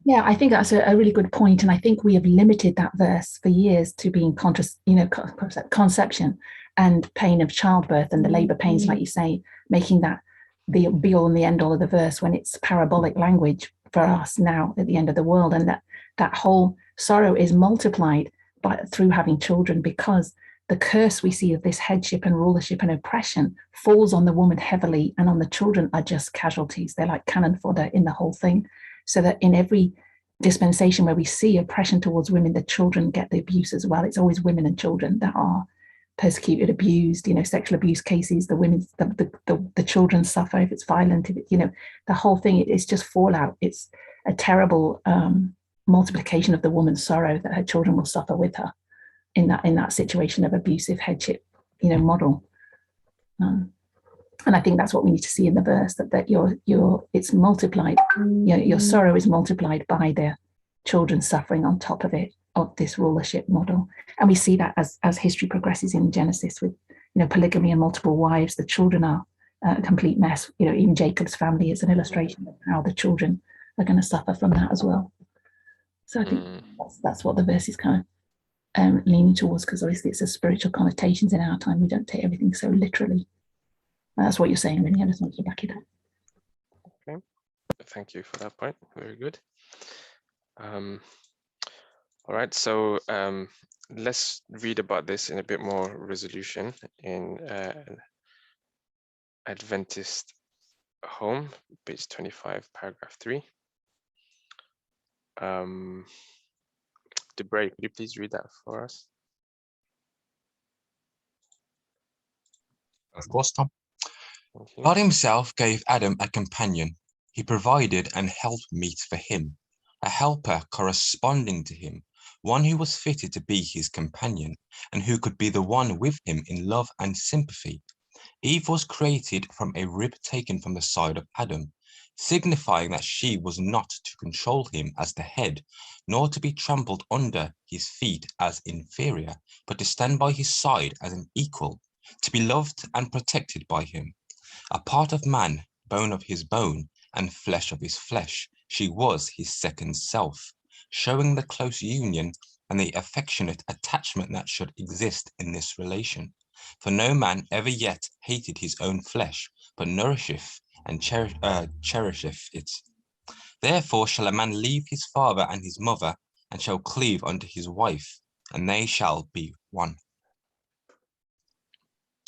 Yeah, I think that's a really good point, and I think we have limited that verse for years to being conception and pain of childbirth and the labor pains, like you say, making that the be all and the end all of the verse, when it's parabolic language for us now at the end of the world, and that whole sorrow is multiplied through having children, because the curse we see of this headship and rulership and oppression falls on the woman heavily, and on the children are just casualties. They're like cannon fodder in the whole thing. So that in every dispensation where we see oppression towards women, the children get the abuse as well. It's always women and children that are persecuted, abused, sexual abuse cases, the children suffer if it's violent, if it, the whole thing, it's just fallout. It's a terrible multiplication of the woman's sorrow that her children will suffer with her in that situation of abusive headship, model. And I think that's what we need to see in the verse, that it's multiplied, your sorrow is multiplied by their children suffering on top of it, of this rulership model. And we see that as history progresses in Genesis with, polygamy and multiple wives. The children are a complete mess. Even Jacob's family is an illustration of how the children are going to suffer from that as well. So I think that's what the verse is kind of leaning towards, because obviously it's a spiritual connotations in our time. We don't take everything so literally. That's what you're saying, really. I just want to back it up. Okay, thank you for that point. Very good. All right, so let's read about this in a bit more resolution in Adventist Home, page 25, paragraph 3. Debray, could you please read that for us? Of course, Tom. God himself gave Adam a companion. He provided an helpmeet for him, a helper corresponding to him, one who was fitted to be his companion and who could be the one with him in love and sympathy. Eve was created from a rib taken from the side of Adam, signifying that she was not to control him as the head, nor to be trampled under his feet as inferior, but to stand by his side as an equal, to be loved and protected by him. A part of man, bone of his bone, and flesh of his flesh, she was his second self, showing the close union and the affectionate attachment that should exist in this relation. For no man ever yet hated his own flesh, but nourisheth and cherisheth it. Therefore shall a man leave his father and his mother, and shall cleave unto his wife, and they shall be one.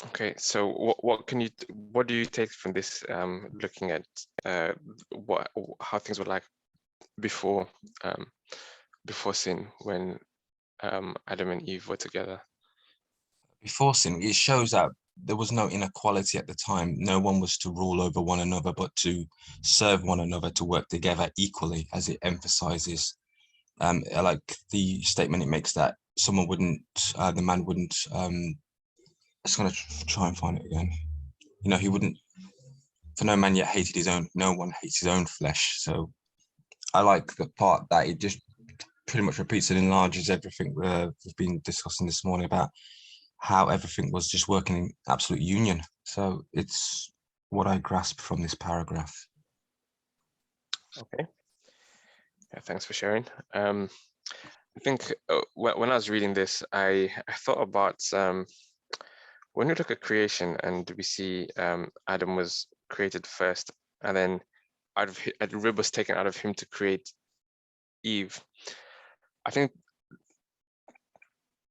Okay, so what do you take from this, looking at how things were like before sin, when Adam and Eve were together? Before sin, it shows that there was no inequality at the time. No one was to rule over one another, but to serve one another, to work together equally, as it emphasizes. Like the statement it makes that someone wouldn't, the man wouldn't, just gonna try and find it again. He wouldn't, for no man yet hated his own, no one hates his own flesh. So I like the part that it just pretty much repeats and enlarges everything we've been discussing this morning about how everything was just working in absolute union. So it's what I grasp from this paragraph. Okay. Yeah, thanks for sharing. I think when I was reading this, I thought about when we look at creation and we see Adam was created first, and then a rib was taken out of him to create Eve. I think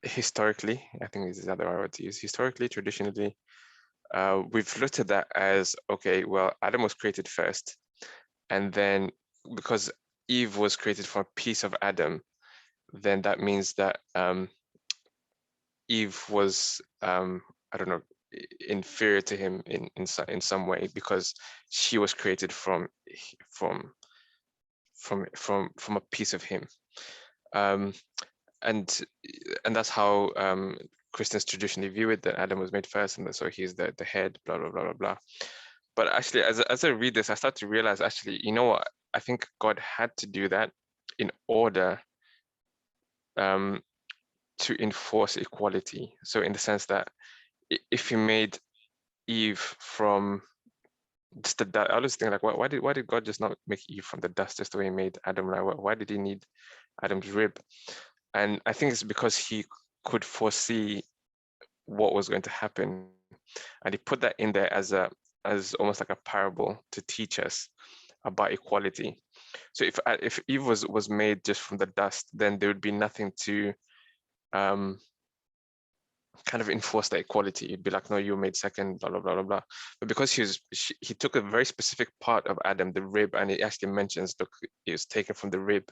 historically, I think this is the other word to use, historically, traditionally, we've looked at that as, okay, well, Adam was created first, and then because Eve was created from a piece of Adam, then that means that Eve was, I don't know, inferior to him in some way, because she was created from a piece of him. And that's how Christians traditionally view it, that Adam was made first, and so he's the head, blah, blah, blah, blah, blah. But actually, as I read this, I start to realize, actually, you know what? I think God had to do that in order to enforce equality. So in the sense that if he made Eve from just the dust, I always think, like, why did God just not make Eve from the dust just the way he made Adam? Like, why did he need Adam's rib? And I think it's because he could foresee what was going to happen, and he put that in there as almost like a parable to teach us about equality. So if Eve was made just from the dust, then there would be nothing to kind of enforce that equality. You'd be like, no, you were made second, blah, blah, blah, blah, blah. But because he took a very specific part of Adam, the rib, and it actually mentions, look, it was taken from the rib.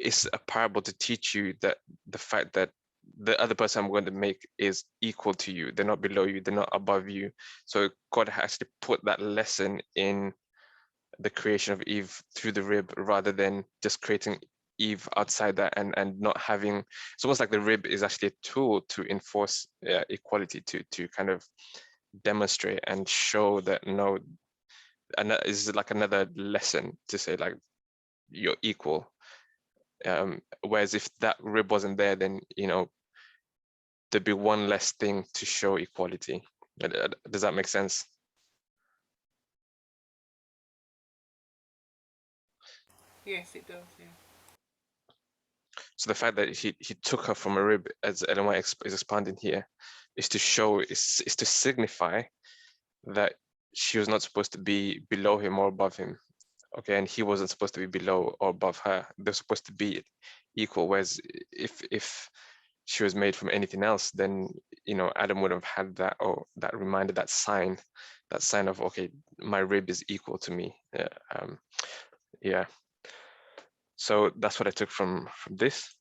it's a parable to teach you that the fact that the other person I'm going to make is equal to you. They're not below you. They're not above you. So God has to put that lesson in the creation of Eve through the rib, rather than just creating Eve outside that and not having. It's almost like the rib is actually a tool to enforce equality, to kind of demonstrate and show that no, and that is like another lesson to say like you're equal. Whereas if that rib wasn't there, then there'd be one less thing to show equality. Does that make sense? Yes, it does. Yeah. So the fact that he took her from a rib, as Ellen White is expanding here, is to show, is to signify that she was not supposed to be below him or above him. Okay, and he wasn't supposed to be below or above her. They're supposed to be equal. Whereas if she was made from anything else, then Adam would have had that, or that reminder, that sign of, okay, my rib is equal to me. Yeah. So that's what I took from this.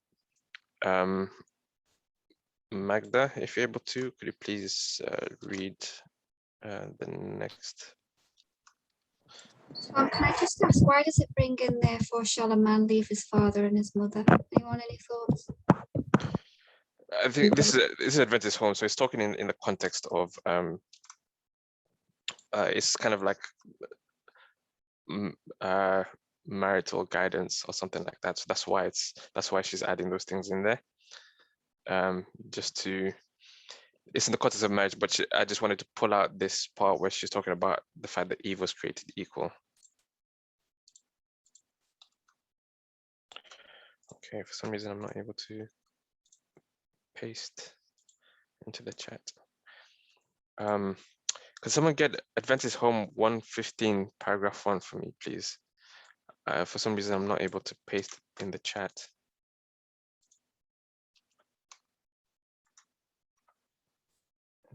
Magda, if you're able to, could you please read the next? So can I just ask, why does it bring in, therefore shall a man leave his father and his mother? Anyone, any thoughts? I think this is Adventist home, so it's talking in the context of it's kind of like marital guidance or something like that. So that's why she's adding those things in there. It's in the context of marriage, but I just wanted to pull out this part where she's talking about the fact that Eve was created equal. Okay, for some reason I'm not able to paste into the chat. Could someone get Adventist Home 115 paragraph 1 for me, please? For some reason I'm not able to paste in the chat.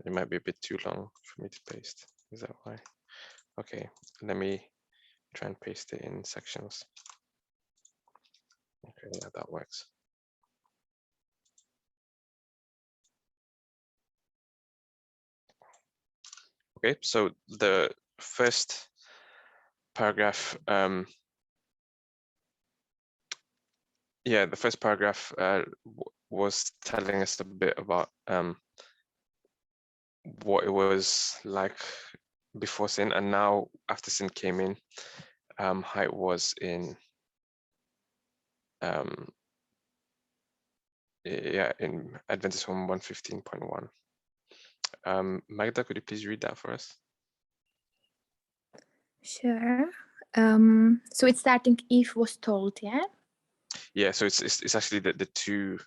It might be a bit too long for me to paste. Is that why? Okay, let me try and paste it in sections. Okay, yeah, that works. Okay, so the first paragraph, the first paragraph was telling us a bit about what it was like before sin, and now after sin came in, how it was in in Adventist Home 115.1. Magda, could you please read that for us? Sure. So it's starting Eve was told, yeah? Yeah, so it's actually the two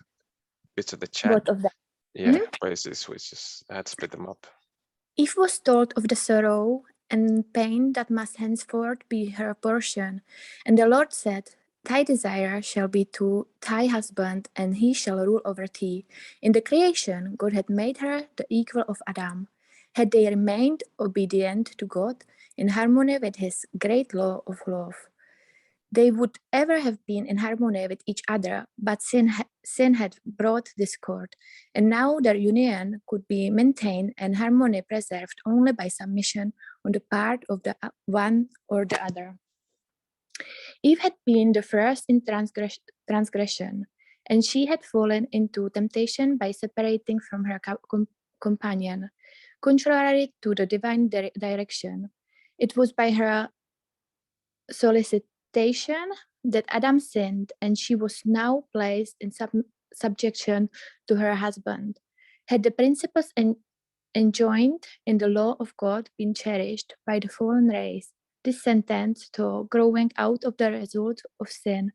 bits of the chat. Both of them. Yeah, but it's just I had to split them up. Eve was told of the sorrow and pain that must henceforth be her portion. And the Lord said, Thy desire shall be to thy husband, and he shall rule over thee. In the creation, God had made her the equal of Adam. Had they remained obedient to God, in harmony with his great law of love, they would ever have been in harmony with each other, but sin had brought discord, and now their union could be maintained and harmony preserved only by submission on the part of the one or the other. Eve had been the first in transgression, and she had fallen into temptation by separating from her companion, contrary to the divine direction. It was by her solicitation that Adam sinned, and she was now placed in subjection to her husband. Had the principles enjoined in the law of God been cherished by the fallen race, this sentence, though growing out of the result of sin,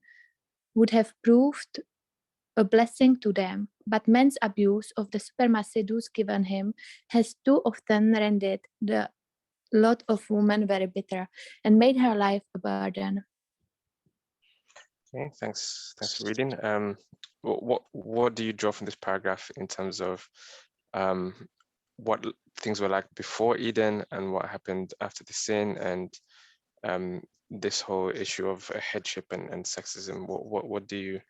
would have proved a blessing to them. But man's abuse of the supremacy thus given him has too often rendered the lot of woman very bitter and made her life a burden. Okay, thanks for reading. What do you draw from this paragraph in terms of what things were like before Eden and what happened after the sin, and this whole issue of headship and sexism? What do you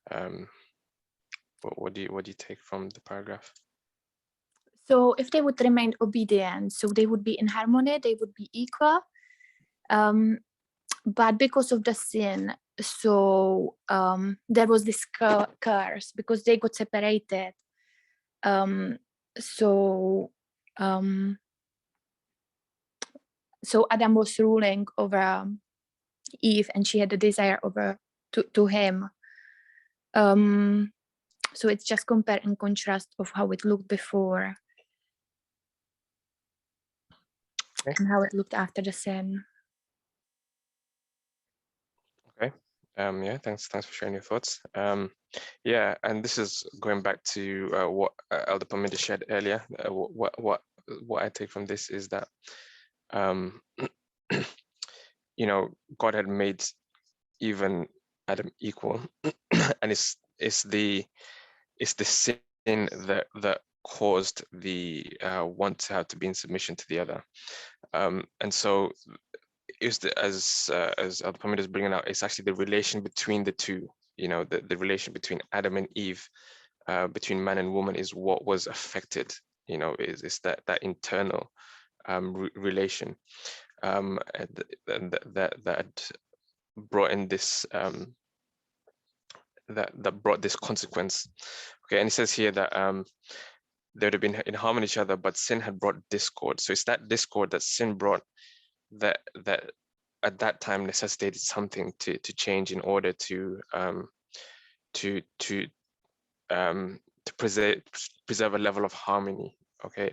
What do you take from the paragraph? So if they would remain obedient, so they would be in harmony, they would be equal. But because of the sin, so there was this curse because they got separated. So Adam was ruling over Eve, and she had a desire over to him. So it's just compare and contrast of how it looked before and how it looked after the sin. Okay. Yeah, thanks for sharing your thoughts. Yeah, and this is going back to what Elder Paminda shared earlier. What I take from this is that you know, God had made even Adam equal, and it's the sin that caused the one to have to be in submission to the other, and so is as Elder Paminda is bringing out, it's actually the relation between the two. You know, the relation between Adam and Eve, between man and woman, is what was affected. You know, is that internal relation, and that brought in this that brought this consequence. Okay, and it says here that they would have been in harmony with each other, but sin had brought discord. So it's that discord that sin brought that at that time necessitated something to change in order to preserve a level of harmony. Okay,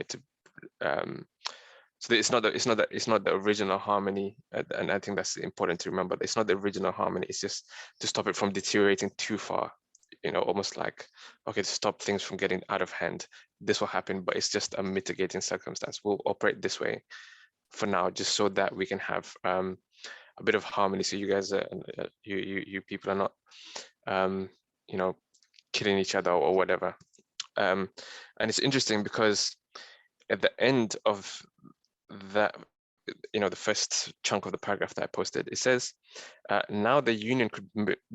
so it's not the original harmony, and I think that's important to remember. It's not the original harmony. It's just to stop it from deteriorating too far. You know, almost like, okay, to stop things from getting out of hand. This will happen, but it's just a mitigating circumstance. We'll operate this way for now, just so that we can have a bit of harmony. So you guys, you people are not, you know, killing each other or whatever. And it's interesting because at the end of that, you know, the first chunk of the paragraph that I posted, it says, now the union could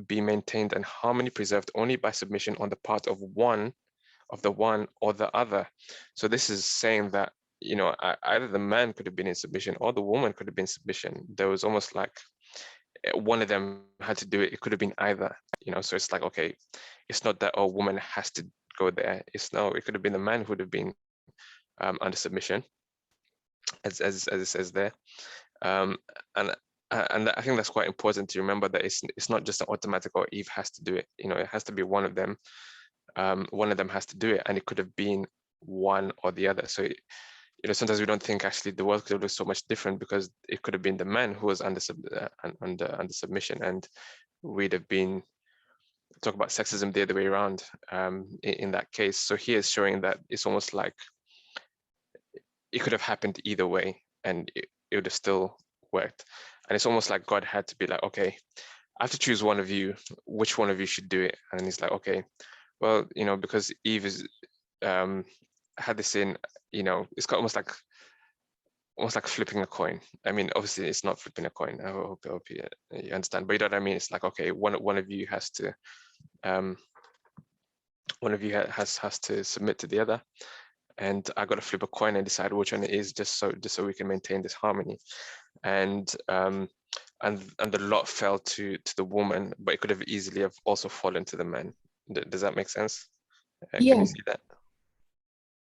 be maintained and harmony preserved only by submission on the part of the one or the other. So this is saying that, you know, either the man could have been in submission or the woman could have been in submission. There was almost like one of them had to do it. It could have been either, you know, so it's like, okay, it's not that a woman has to go there. It could have been the man who would have been under submission, as it says there. And I think that's quite important to remember, that it's not just an automatic, or Eve has to do it. You know, it has to be one of them. One of them has to do it, and it could have been one or the other. So, you know, sometimes we don't think actually the world could have looked so much different, because it could have been the man who was under submission, and we'd have been talk about sexism the other way around in that case. So here is showing that it's almost like it could have happened either way, and it would have still worked. And it's almost like God had to be like, okay, I have to choose one of you. Which one of you should do it? And he's like, okay, well, you know, because Eve is had this in, you know, it's almost like flipping a coin. I mean, obviously it's not flipping a coin. I hope you understand, but you know what I mean? It's like, okay, one of you has to has to submit to the other, and I got to flip a coin and decide which one it is, just so we can maintain this harmony. And the lot fell to the woman, but it could have easily have also fallen to the man. Does that make sense? Can you see that?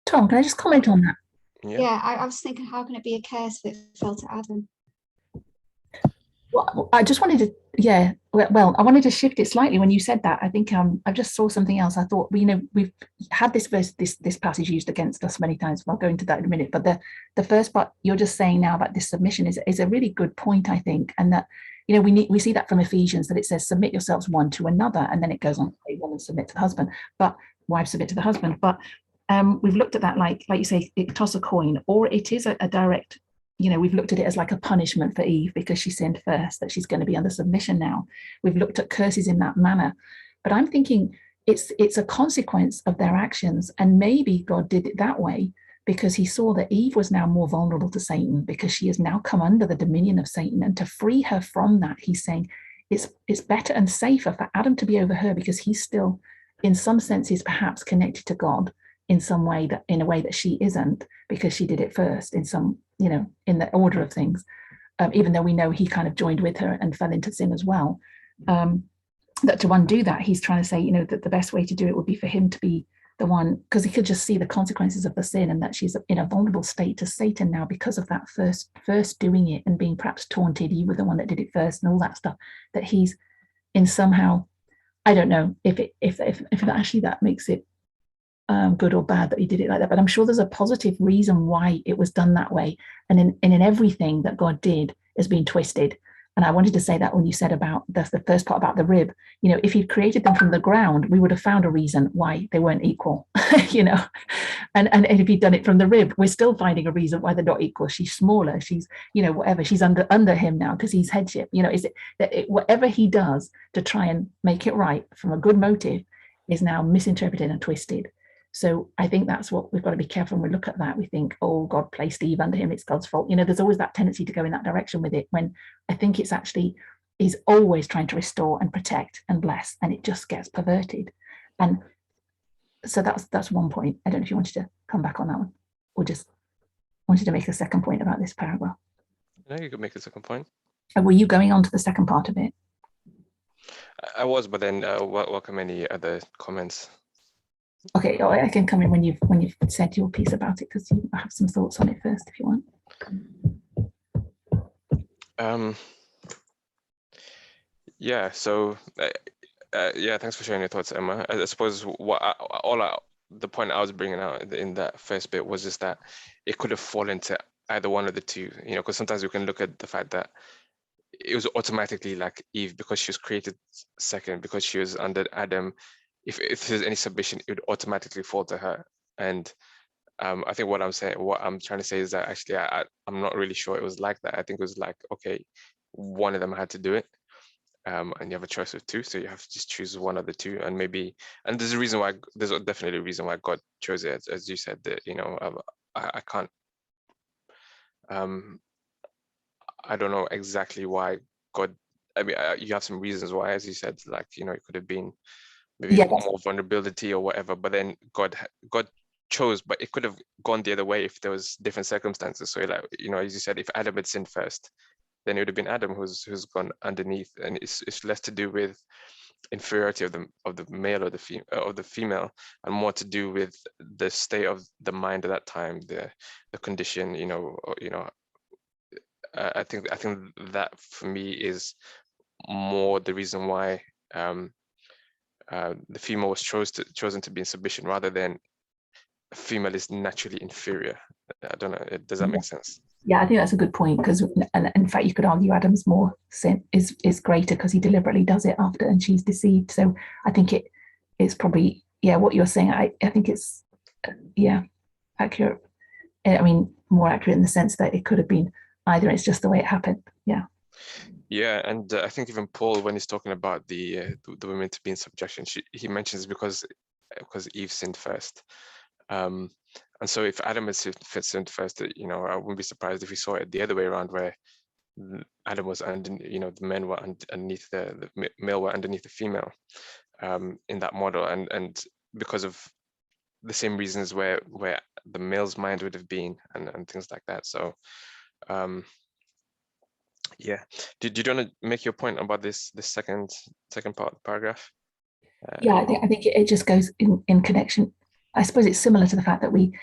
Tom, can I just comment on that? Yeah, I was thinking, how can it be a curse if it fell to Adam? Well, I just wanted to, well, I wanted to shift it slightly when you said that. I think I just saw something else. I thought, you know, we've had this verse, this passage used against us many times. I'll go into that in a minute. But the first part you're just saying now about this submission is a really good point, I think, and that, you know, we see that from Ephesians, that it says submit yourselves one to another, and then it goes on to say woman submit to the husband, but wives submit to the husband. But we've looked at that like you say, it toss a coin, or it is a direct. You know, we've looked at it as like a punishment for Eve because she sinned first, that she's going to be under submission now. We've looked at curses in that manner. But I'm thinking it's a consequence of their actions. And maybe God did it that way because he saw that Eve was now more vulnerable to Satan, because she has now come under the dominion of Satan. And to free her from that, he's saying, it's better and safer for Adam to be over her, because he's still, in some senses, perhaps connected to God in some way, that in a way that she isn't, because she did it first in some, in the order of things. Even though we know he kind of joined with her and fell into sin as well. That to undo that, he's trying to say, that the best way to do it would be for him to be the one, because he could just see the consequences of the sin, and that she's in a vulnerable state to Satan now because of that first doing it and being perhaps taunted, you were the one that did it first and all that stuff, that he's in somehow, I don't know if actually that makes it good or bad that he did it like that, but I'm sure there's a positive reason why it was done that way. And in everything that God did has been twisted. And I wanted to say that when you said about the first part about the rib, if he'd created them from the ground, we would have found a reason why they weren't equal, and if he'd done it from the rib, we're still finding a reason why they're not equal. She's smaller, she's, whatever, she's under him now because he's headship. Is it that whatever he does to try and make it right from a good motive is now misinterpreted and twisted. So I think that's what we've got to be careful when we look at that. We think, oh, God placed Eve under him, it's God's fault. There's always that tendency to go in that direction with it, when I think it's actually, he's always trying to restore and protect and bless, and it just gets perverted. And so that's one point. I don't know if you wanted to come back on that one, or just wanted to make a second point about this paragraph. No, you could make a second point. Were you going on to the second part of it? I was, but then welcome any other comments. Okay, I can come in when you've said your piece about it, because you have some thoughts on it first, if you want. Yeah. So yeah, thanks for sharing your thoughts, Emma. I suppose the point I was bringing out in that first bit was just that it could have fallen to either one of the two. Because sometimes we can look at the fact that it was automatically like Eve, because she was created second, because she was under Adam. If there's any submission, it would automatically fall to her. And I think what I'm trying to say is that actually I'm not really sure it was like that. I think it was like, okay, one of them had to do it, and you have a choice of two, so you have to just choose one of the two. And there's definitely a reason why God chose it, as you said, that I can't, I don't know exactly why God. I mean, you have some reasons why, as you said, like it could have been maybe more vulnerability or whatever, but then God chose, but it could have gone the other way if there was different circumstances. So like, as you said, if Adam had sinned first, then it would have been Adam who's gone underneath, and it's less to do with inferiority of the male or the female, and more to do with the state of the mind at that time, the condition, I think that for me is more the reason why the female was chosen to be in submission, rather than a female is naturally inferior. I don't know. Does that make sense? Yeah, I think that's a good point, because in fact you could argue Adam's more sin is greater because he deliberately does it after, and she's deceived. So I think it's probably what you're saying. I think it's accurate. I mean, more accurate in the sense that it could have been either. It's just the way it happened. Yeah, and I think even Paul, when he's talking about the women to be in subjection, he mentions because Eve sinned first, and so if Adam had sinned first, I wouldn't be surprised if we saw it the other way around, where Adam was under, the men were underneath the male were underneath the female, in that model, and because of the same reasons where the male's mind would have been, and things like that. So. Yeah. Did you want to make your point about this second part of the paragraph? I think it just goes in connection. I suppose it's similar to the fact that we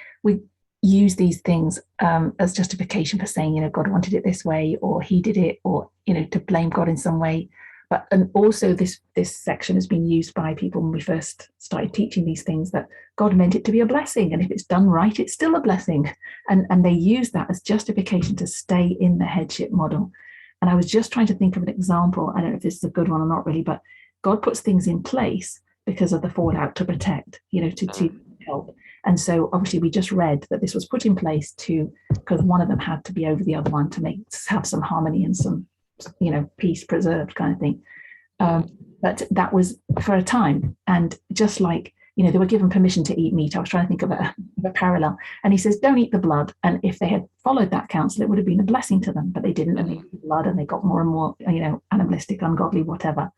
use these things as justification for saying, God wanted it this way, or he did it, or to blame God in some way. But and also this section has been used by people when we first started teaching these things, that God meant it to be a blessing, and if it's done right, it's still a blessing. And they use that as justification to stay in the headship model. And I was just trying to think of an example. I don't know if this is a good one or not really, but God puts things in place because of the fallout to protect, to help. And so obviously we just read that this was put in place because one of them had to be over the other one to have some harmony and some, peace preserved kind of thing. But that was for a time. And just like you know, they were given permission to eat meat. I was trying to think of a parallel. And he says, don't eat the blood. And if they had followed that counsel, it would have been a blessing to them, but they didn't, and they ate the blood and they got more and more, you know, animalistic, ungodly, whatever.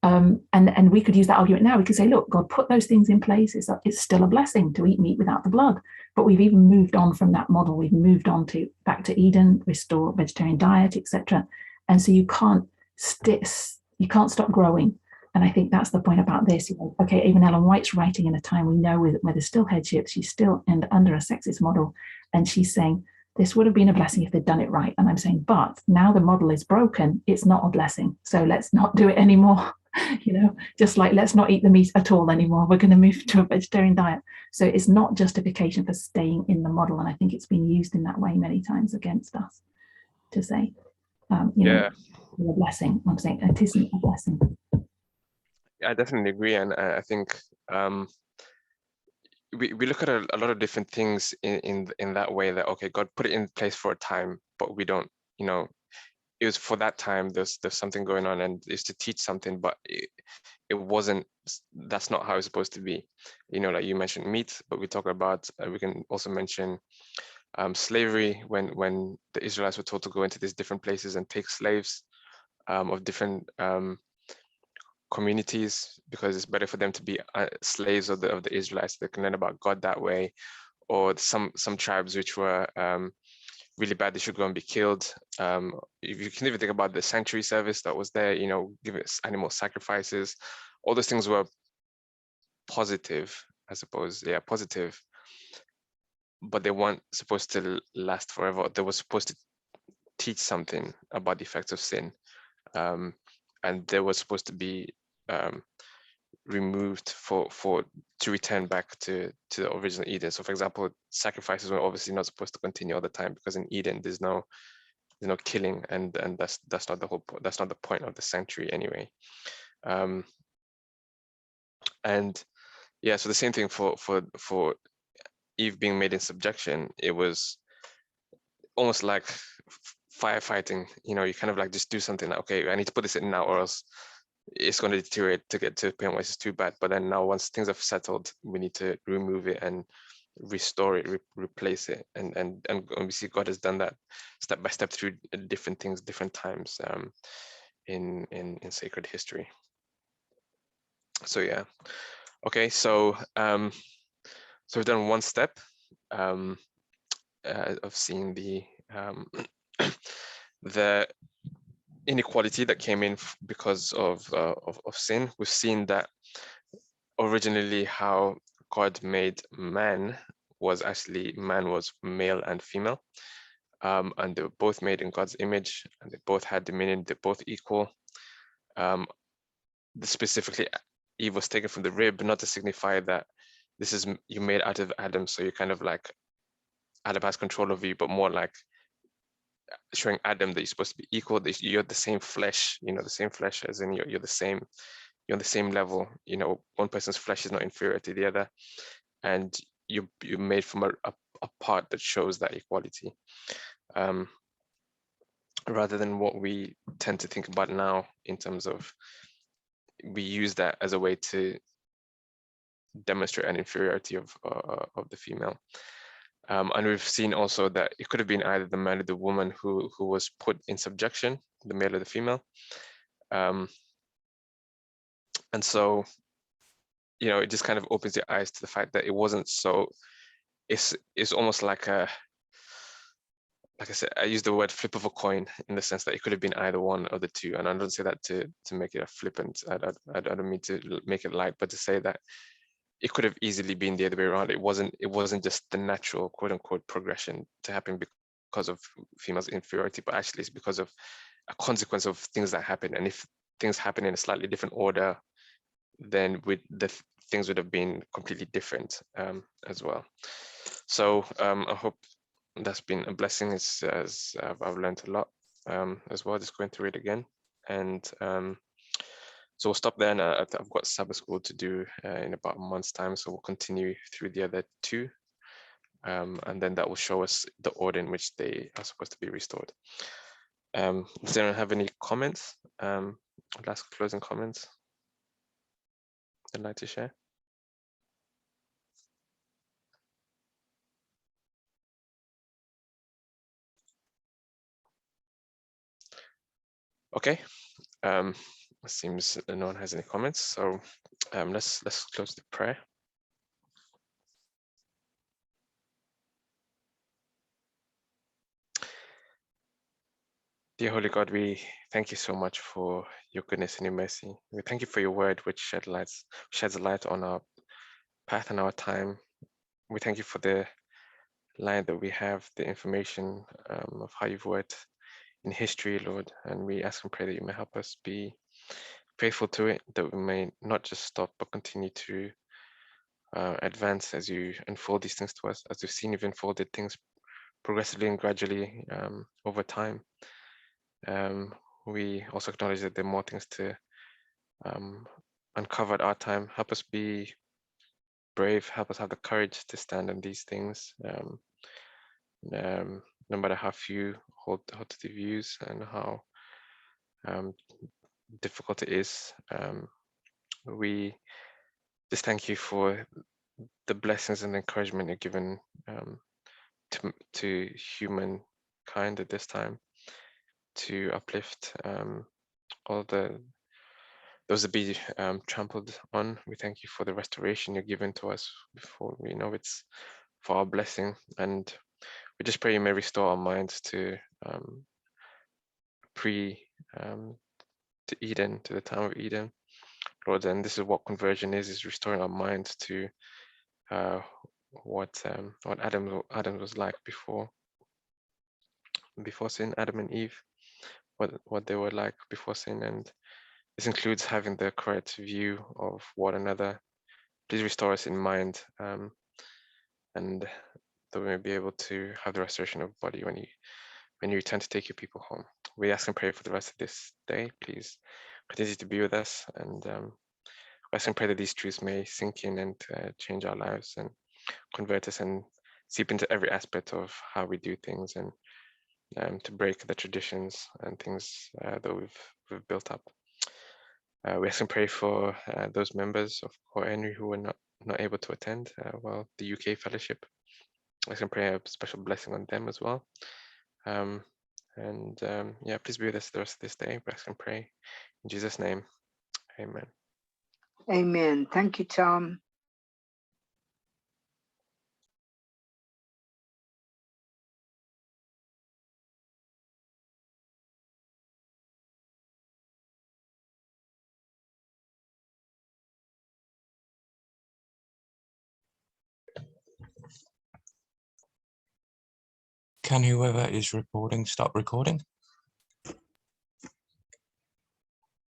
And we could use that argument now. We could say, look, God put those things in place. It's still a blessing to eat meat without the blood. But we've even moved on from that model. We've moved on to back to Eden, restore vegetarian diet, etc. And so you can't stop growing. And I think that's the point about this. You know, okay, even Ellen White's writing in a time we know where there's still headship. She's still under a sexist model, and she's saying this would have been a blessing if they'd done it right. And I'm saying, but now the model is broken. It's not a blessing. So let's not do it anymore. You know, just like let's not eat the meat at all anymore. We're going to move to a vegetarian diet. So it's not justification for staying in the model. And I think it's been used in that way many times against us to say, you know, a blessing. I'm saying it isn't a blessing. I definitely agree, and I think we look at a lot of different things in that way, that okay, God put it in place for a time, but we don't, you know, it was for that time. There's something going on, and it's to teach something, but it wasn't. That's not how it's supposed to be. You know, like you mentioned meat, but we talk about we can also mention slavery when the Israelites were told to go into these different places and take slaves of different communities, because it's better for them to be slaves of the Israelites. They can learn about God that way. Or some tribes which were really bad, they should go and be killed. If you can even think about the sanctuary service that was there, you know, giving animal sacrifices, all those things were positive, I suppose. Yeah, positive, but they weren't supposed to last forever. They were supposed to teach something about the effects of sin, and they were supposed to be removed to return back to the original Eden. So for example, sacrifices were obviously not supposed to continue all the time, because in Eden there's no killing, and that's not the whole point. That's not the point of the sanctuary anyway. And yeah, so the same thing for Eve being made in subjection. It was almost like firefighting. You know, you kind of like just do something like, okay, I need to put this in now, or else it's going to deteriorate to get to a point where it's too bad. But then now, once things have settled, we need to remove it and restore it, replace it, and we see God has done that step by step through different things, different times in sacred history. So yeah, okay, so we've done one step of seeing the the inequality that came in because of sin. We've seen that originally how God made man was actually male and female, and they were both made in God's image, and they both had dominion. They're both equal. Specifically, Eve was taken from the rib, not to signify that this is you made out of Adam, so you're kind of like Adam has control over you, but more like showing Adam that you're supposed to be equal, that you're the same flesh, you know, the same flesh, as in you're the same, you're on the same level. You know, one person's flesh is not inferior to the other, and you're made from a part that shows that equality, rather than what we tend to think about now in terms of we use that as a way to demonstrate an inferiority of the female. And we've seen also that it could have been either the man or the woman who was put in subjection, the male or the female. And so, you know, it just kind of opens your eyes to the fact that it wasn't so, it's almost like I said, I use the word flip of a coin in the sense that it could have been either one or the two. And I don't say that to make it a flippant, I don't mean to make it light, but to say that it could have easily been the other way around. It wasn't just the natural quote unquote progression to happen because of females' inferiority, but actually it's because of a consequence of things that happen. And if things happen in a slightly different order, then things would have been completely different as well. So I hope that's been a blessing. As I've learned a lot as well, just going through it again. And so we'll stop there, and I've got Sabbath school to do in about a month's time. So we'll continue through the other two. And then that will show us the order in which they are supposed to be restored. Does anyone have any comments? Last closing comments I'd like to share? Okay. It seems that no one has any comments, so let's close the prayer. Dear Holy God, we thank you so much for your goodness and your mercy. We thank you for your word, which sheds a light on our path and our time. We thank you for the light that we have, the information of how you've worked in history, Lord. And we ask and pray that you may help us be faithful to it, that we may not just stop, but continue to advance as you unfold these things to us, as we've seen you've unfolded things progressively and gradually over time. We also acknowledge that there are more things to uncover at our time. Help us be brave, help us have the courage to stand on these things, no matter how few hold to the views and how difficult it is. We just thank you for the blessings and encouragement you're given to humankind at this time, to uplift all those that be trampled on. We thank you for the restoration you're given to us before we know it's for our blessing. And we just pray you may restore our minds to to Eden, to the time of Eden, Lord. And this is what conversion is restoring our minds to what Adam was like before sin, Adam and Eve, what they were like before sin. And this includes having the correct view of one another. Please restore us in mind, and that we may be able to have the restoration of body when you return to take your people home. We ask and pray for the rest of this day. Please continue to be with us, and I ask and pray that these truths may sink in and change our lives and convert us and seep into every aspect of how we do things, and to break the traditions and things that we've built up. We ask and pray for those members of Core Henry who were not able to attend, the UK fellowship. I ask and pray a special blessing on them as well. Yeah, please be with us the rest of this day. We ask and pray in Jesus' name. Amen. Amen. Thank you, Tom. Can whoever is recording stop recording?